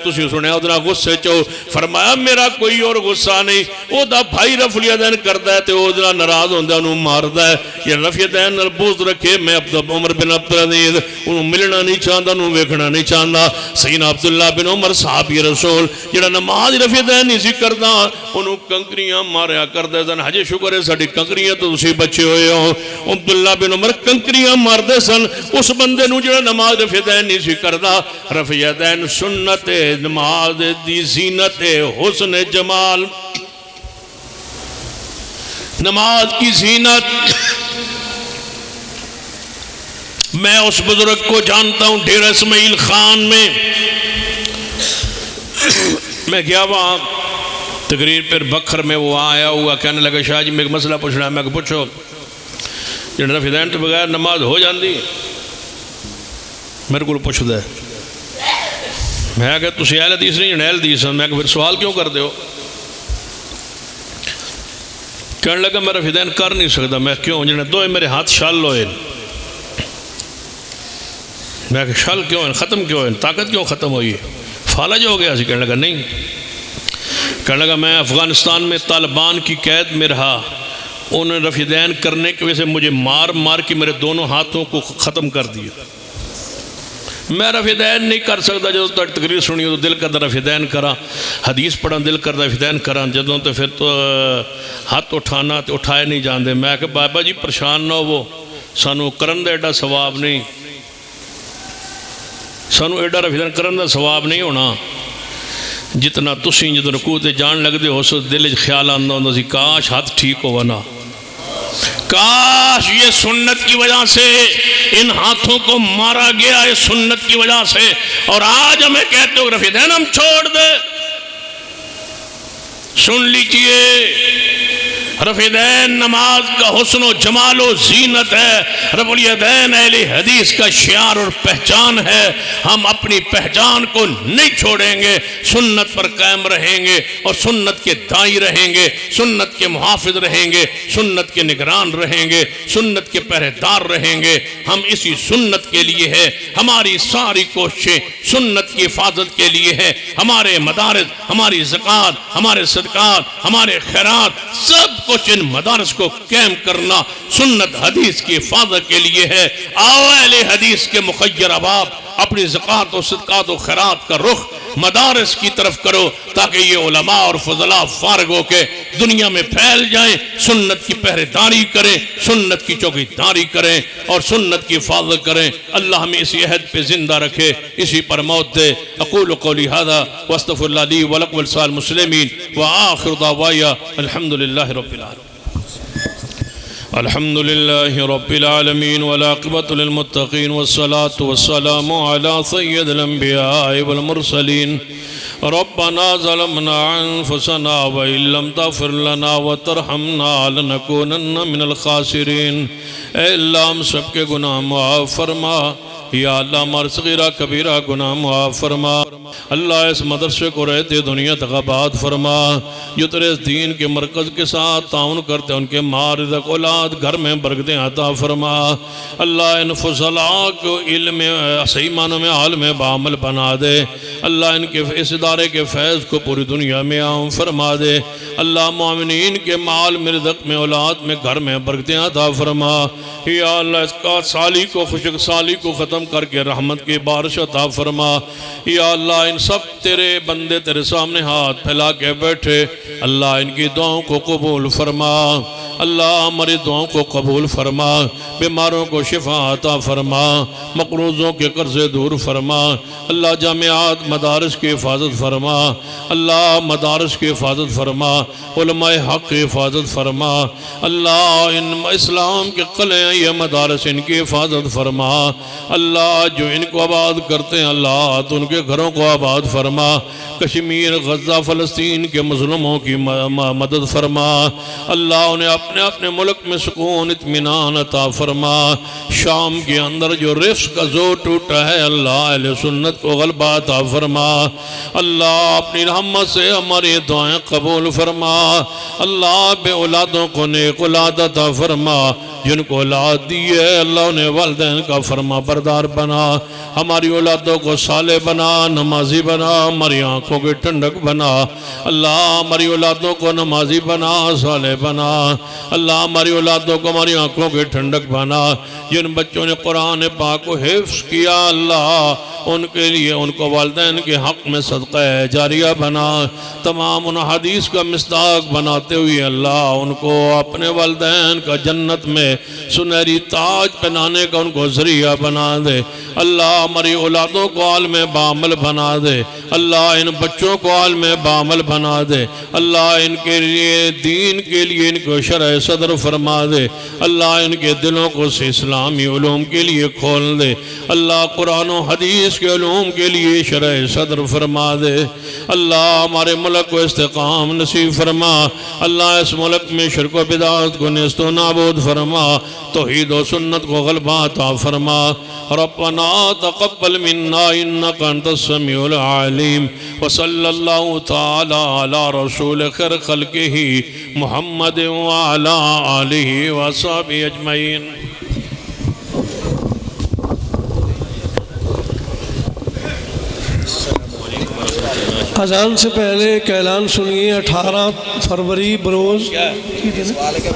تسی سنے ادنا غصے چو فرمایا میرا کوئی اور غصہ نہیں او دا بھائی رفعیدین کرتا ہے تو ادنا ناراض ہوندہ انہوں ماردا ہے یہ رفعیدین نربوز رکھے میں عمر بن عبدالعزیز انہوں ملنا نہیں چاہتا انہوں ویکھنا نہیں چاہتا سینا عبداللہ بن عمر صحابی رسول جڑا نماز رفعیدین نہیں سی کرتا انہوں کنکریاں ماریا کردے سن حجی شکر ہے ساڑی کنکریاں تو اسی بچے ہوئے ہوں عبداللہ بن عمر کنکریاں ماردے سن اس بندے نو جڑا نماز رفعیدین نہیں سی کردا رفعیدین سنت نماز دی زینت حسن جمال نماز کی زینت میں اس بزرگ کو جانتا ہوں ڈیرہ اسماعیل خان میں گیا وہاں تقریر پر بکھر میں وہ آیا ہوا کہنے لگا شاہ جی میں ایک مسئلہ پوچھنا ہے میں کہ پوچھو جن رفعیدین تو بغیر نماز ہو جاندی میرے کو پوچھ دے میں کہ تسی اہل حدیث نہیں جن اہل حدیث میں کہ پھر سوال کیوں کر دے ہو کہنے لگا میں رفعیدین کر نہیں سکتا میں کیوں جنہیں دو میرے ہاتھ شال ہوئے میں کہ شال کیوں ہیں ختم کیوں ہیں طاقت کیوں ختم ہوئی فالج ہو گیا سی کہنے لگا نہیں کہنے لگا میں افغانستان میں طالبان کی قید میں رہا انہوں نے رفعیدین کرنے کی وجہ سے مجھے مار کے میرے دونوں ہاتھوں کو ختم کر دیا میں رفعیدین نہیں کر سکتا جب تو تقریر سنی ہو تو دل کرتا رفعیدین کرا حدیث پڑھا دل کرتا رفعیدین کرا جدوں تو پھر تو ہاتھ اٹھانا تو اٹھائے نہیں جاندے میں کہ بابا جی پریشان نہ ہو سانو کرن دا ایڈا ثواب نہیں سانو ایڈا رفعیدین کرن دا ثواب نہیں ہونا جتنا تسی جدوں رکوع تے جان لگ دے ہو سو دل خیال آندہ ہوندہ سی کاش ہاتھ ٹھیک ہو نا کاش یہ سنت کی وجہ سے ان ہاتھوں کو مارا گیا ہے سنت کی وجہ سے اور آج ہمیں کہتے ہو رفعیدین ہم چھوڑ دے سن لیجئے رفعیدین نماز کا حسن و جمال و زینت ہے رفعیدین اہل حدیث کا شعار اور پہچان ہے ہم اپنی پہچان کو نہیں چھوڑیں گے سنت پر قائم رہیں گے اور سنت کے دائی رہیں گے سنت کے محافظ رہیں گے سنت کے نگران رہیں گے سنت کے پہرے دار رہیں گے ہم اسی سنت سنت کے لیے ہے، ہماری ساری کوششیں سنت کی حفاظت کے لیے ہے، ہمارے مدارس، ہماری زکوٰۃ، ہمارے صدقات، ہمارے خیرات، سب کچھ ان مدارس کو قائم کرنا سنت حدیث کی حفاظت کے لیے ہے۔ آؤ اہل حدیث کے مخیر احباب، اپنی زکوٰۃ و صدقات و خیرات کا رخ مدارس کی طرف کرو، تاکہ یہ علماء اور فضلاء فارغ ہو کے دنیا میں پھیل جائیں، سنت کی پہرے داری کریں، سنت کی چوکی داری کریں اور سنت کی حفاظت کریں۔ اللہ ہمیں اسی عہد پہ زندہ رکھے، اسی پر موت دے۔ اقول قولی ھذا واستغفر اللہ لی ولکم ولسائر المسلمین وآخر دعوایا الحمدللہ رب العالمین۔ الحمد لله رب العالمين والعاقبة للمتقين والصلاة والسلام على سيد الأنبياء والمرسلين ربنا ظلمنا أنفسنا وإن لم تغفر لنا وترحمنا لنكونن من الخاسرين۔ اے اللہ ہم سب کے گناہ معاف فرما، یا اللہ ہمارے صغیرہ کبیرہ گناہ معاف فرما۔ اللہ اس مدرسے کو رہتے دنیا تک آباد فرما، جو تیرے اس دین کے مرکز کے ساتھ تعاون کرتے ان کے ماں رزق اولاد گھر میں برکتیں عطا فرما۔ اللہ ان فضلاء کو علم صحیح معنوں میں عالم بعمل بنا دے۔ اللہ ان کے اس ادارے کے فیض کو پوری دنیا میں عام فرما دے۔ اللہ مومنین کے مال میں رزق میں اولاد میں گھر میں برکتیں عطا فرما۔ یا اللہ اس کا سالی کو خشک سالی کو ختم کر کے رحمت کی بارش عطا فرما۔ یا اللہ ان سب تیرے بندے تیرے سامنے ہاتھ پھیلا کے بیٹھے، اللہ ان کی دعاؤں کو قبول فرما۔ اللہ ہماری دعاؤں کو قبول فرما، بیماروں کو شفا عطا فرما، مقروضوں کے قرضے دور فرما۔ اللہ جامعات مدارس کی حفاظت فرما، اللہ مدارس کی حفاظت فرما، علماء حق کی حفاظت فرما۔ اللہ ان اسلام کے قلعے یہ مدارس ان کی حفاظت فرما۔ اللہ جو ان کو آباد کرتے ہیں اللہ تو ان کے گھروں کو آباد فرما۔ کشمیر غزہ فلسطین کے مظلوموں کی مدد فرما۔ اللہ انہیں اپنے اپنے ملک میں سکون اطمینان عطا فرما۔ شام کے اندر جو رفس کا زور ٹوٹا ہے اللہ اہل سنت کو غلبہ عطا فرما۔ اللہ اپنی رحمت سے ہماری دعائیں قبول فرما۔ اللہ بے اولادوں کو نیک اولاد عطا فرما، جن کو اولاد دی ہے اللہ انہیں والدین کا فرما بردار بنا۔ ہماری اولادوں کو صالح بنا، نمازی بنا، ہماری آنکھوں کی ٹھنڈک بنا۔ اللہ ہماری اولادوں کو نمازی بنا، صالح بنا۔ اللہ ہماری اولادوں کو ہماری آنکھوں کی ٹھنڈک بنا۔ جن بچوں نے قرآن پاک کو حفظ کیا اللہ ان کے لیے ان کو والدین کے حق میں صدقہ جاریہ بنا۔ تمام ان حدیث کا مصداق بناتے ہوئے اللہ ان کو اپنے والدین کا جنت میں سنہری تاج پہنانے کا ان کو ذریعہ بنا دے۔ اللہ ہماری اولادوں کو عالم بعمل بنا دے۔ اللہ ان بچوں کو عالم بعمل بنا دے۔ اللہ ان کے لیے دین کے لیے ان کو شرح صدر فرما دے۔ اللہ ان کے دلوں کو اسلامی علوم کے لیے کھول دے۔ اللہ قرآن و حدیث کے علوم کے لیے شرح صدر فرما دے۔ اللہ ہمارے ملک کو استقام نصیب فرما۔ اللہ اس ملک میں شرک و بدعت کو نیست و نابود فرما، توحید و سنت کو غلبہ عطا فرما۔ ربنا تقبل منا انک انت السمیع العلیم، وصلی اللہ تعالی علی رسول خیر خلقہ محمد وعلی آلہ وصحبہ اجمعین۔ اذان سے پہلے ایک اعلان سنیے۔ 18 فروری بروز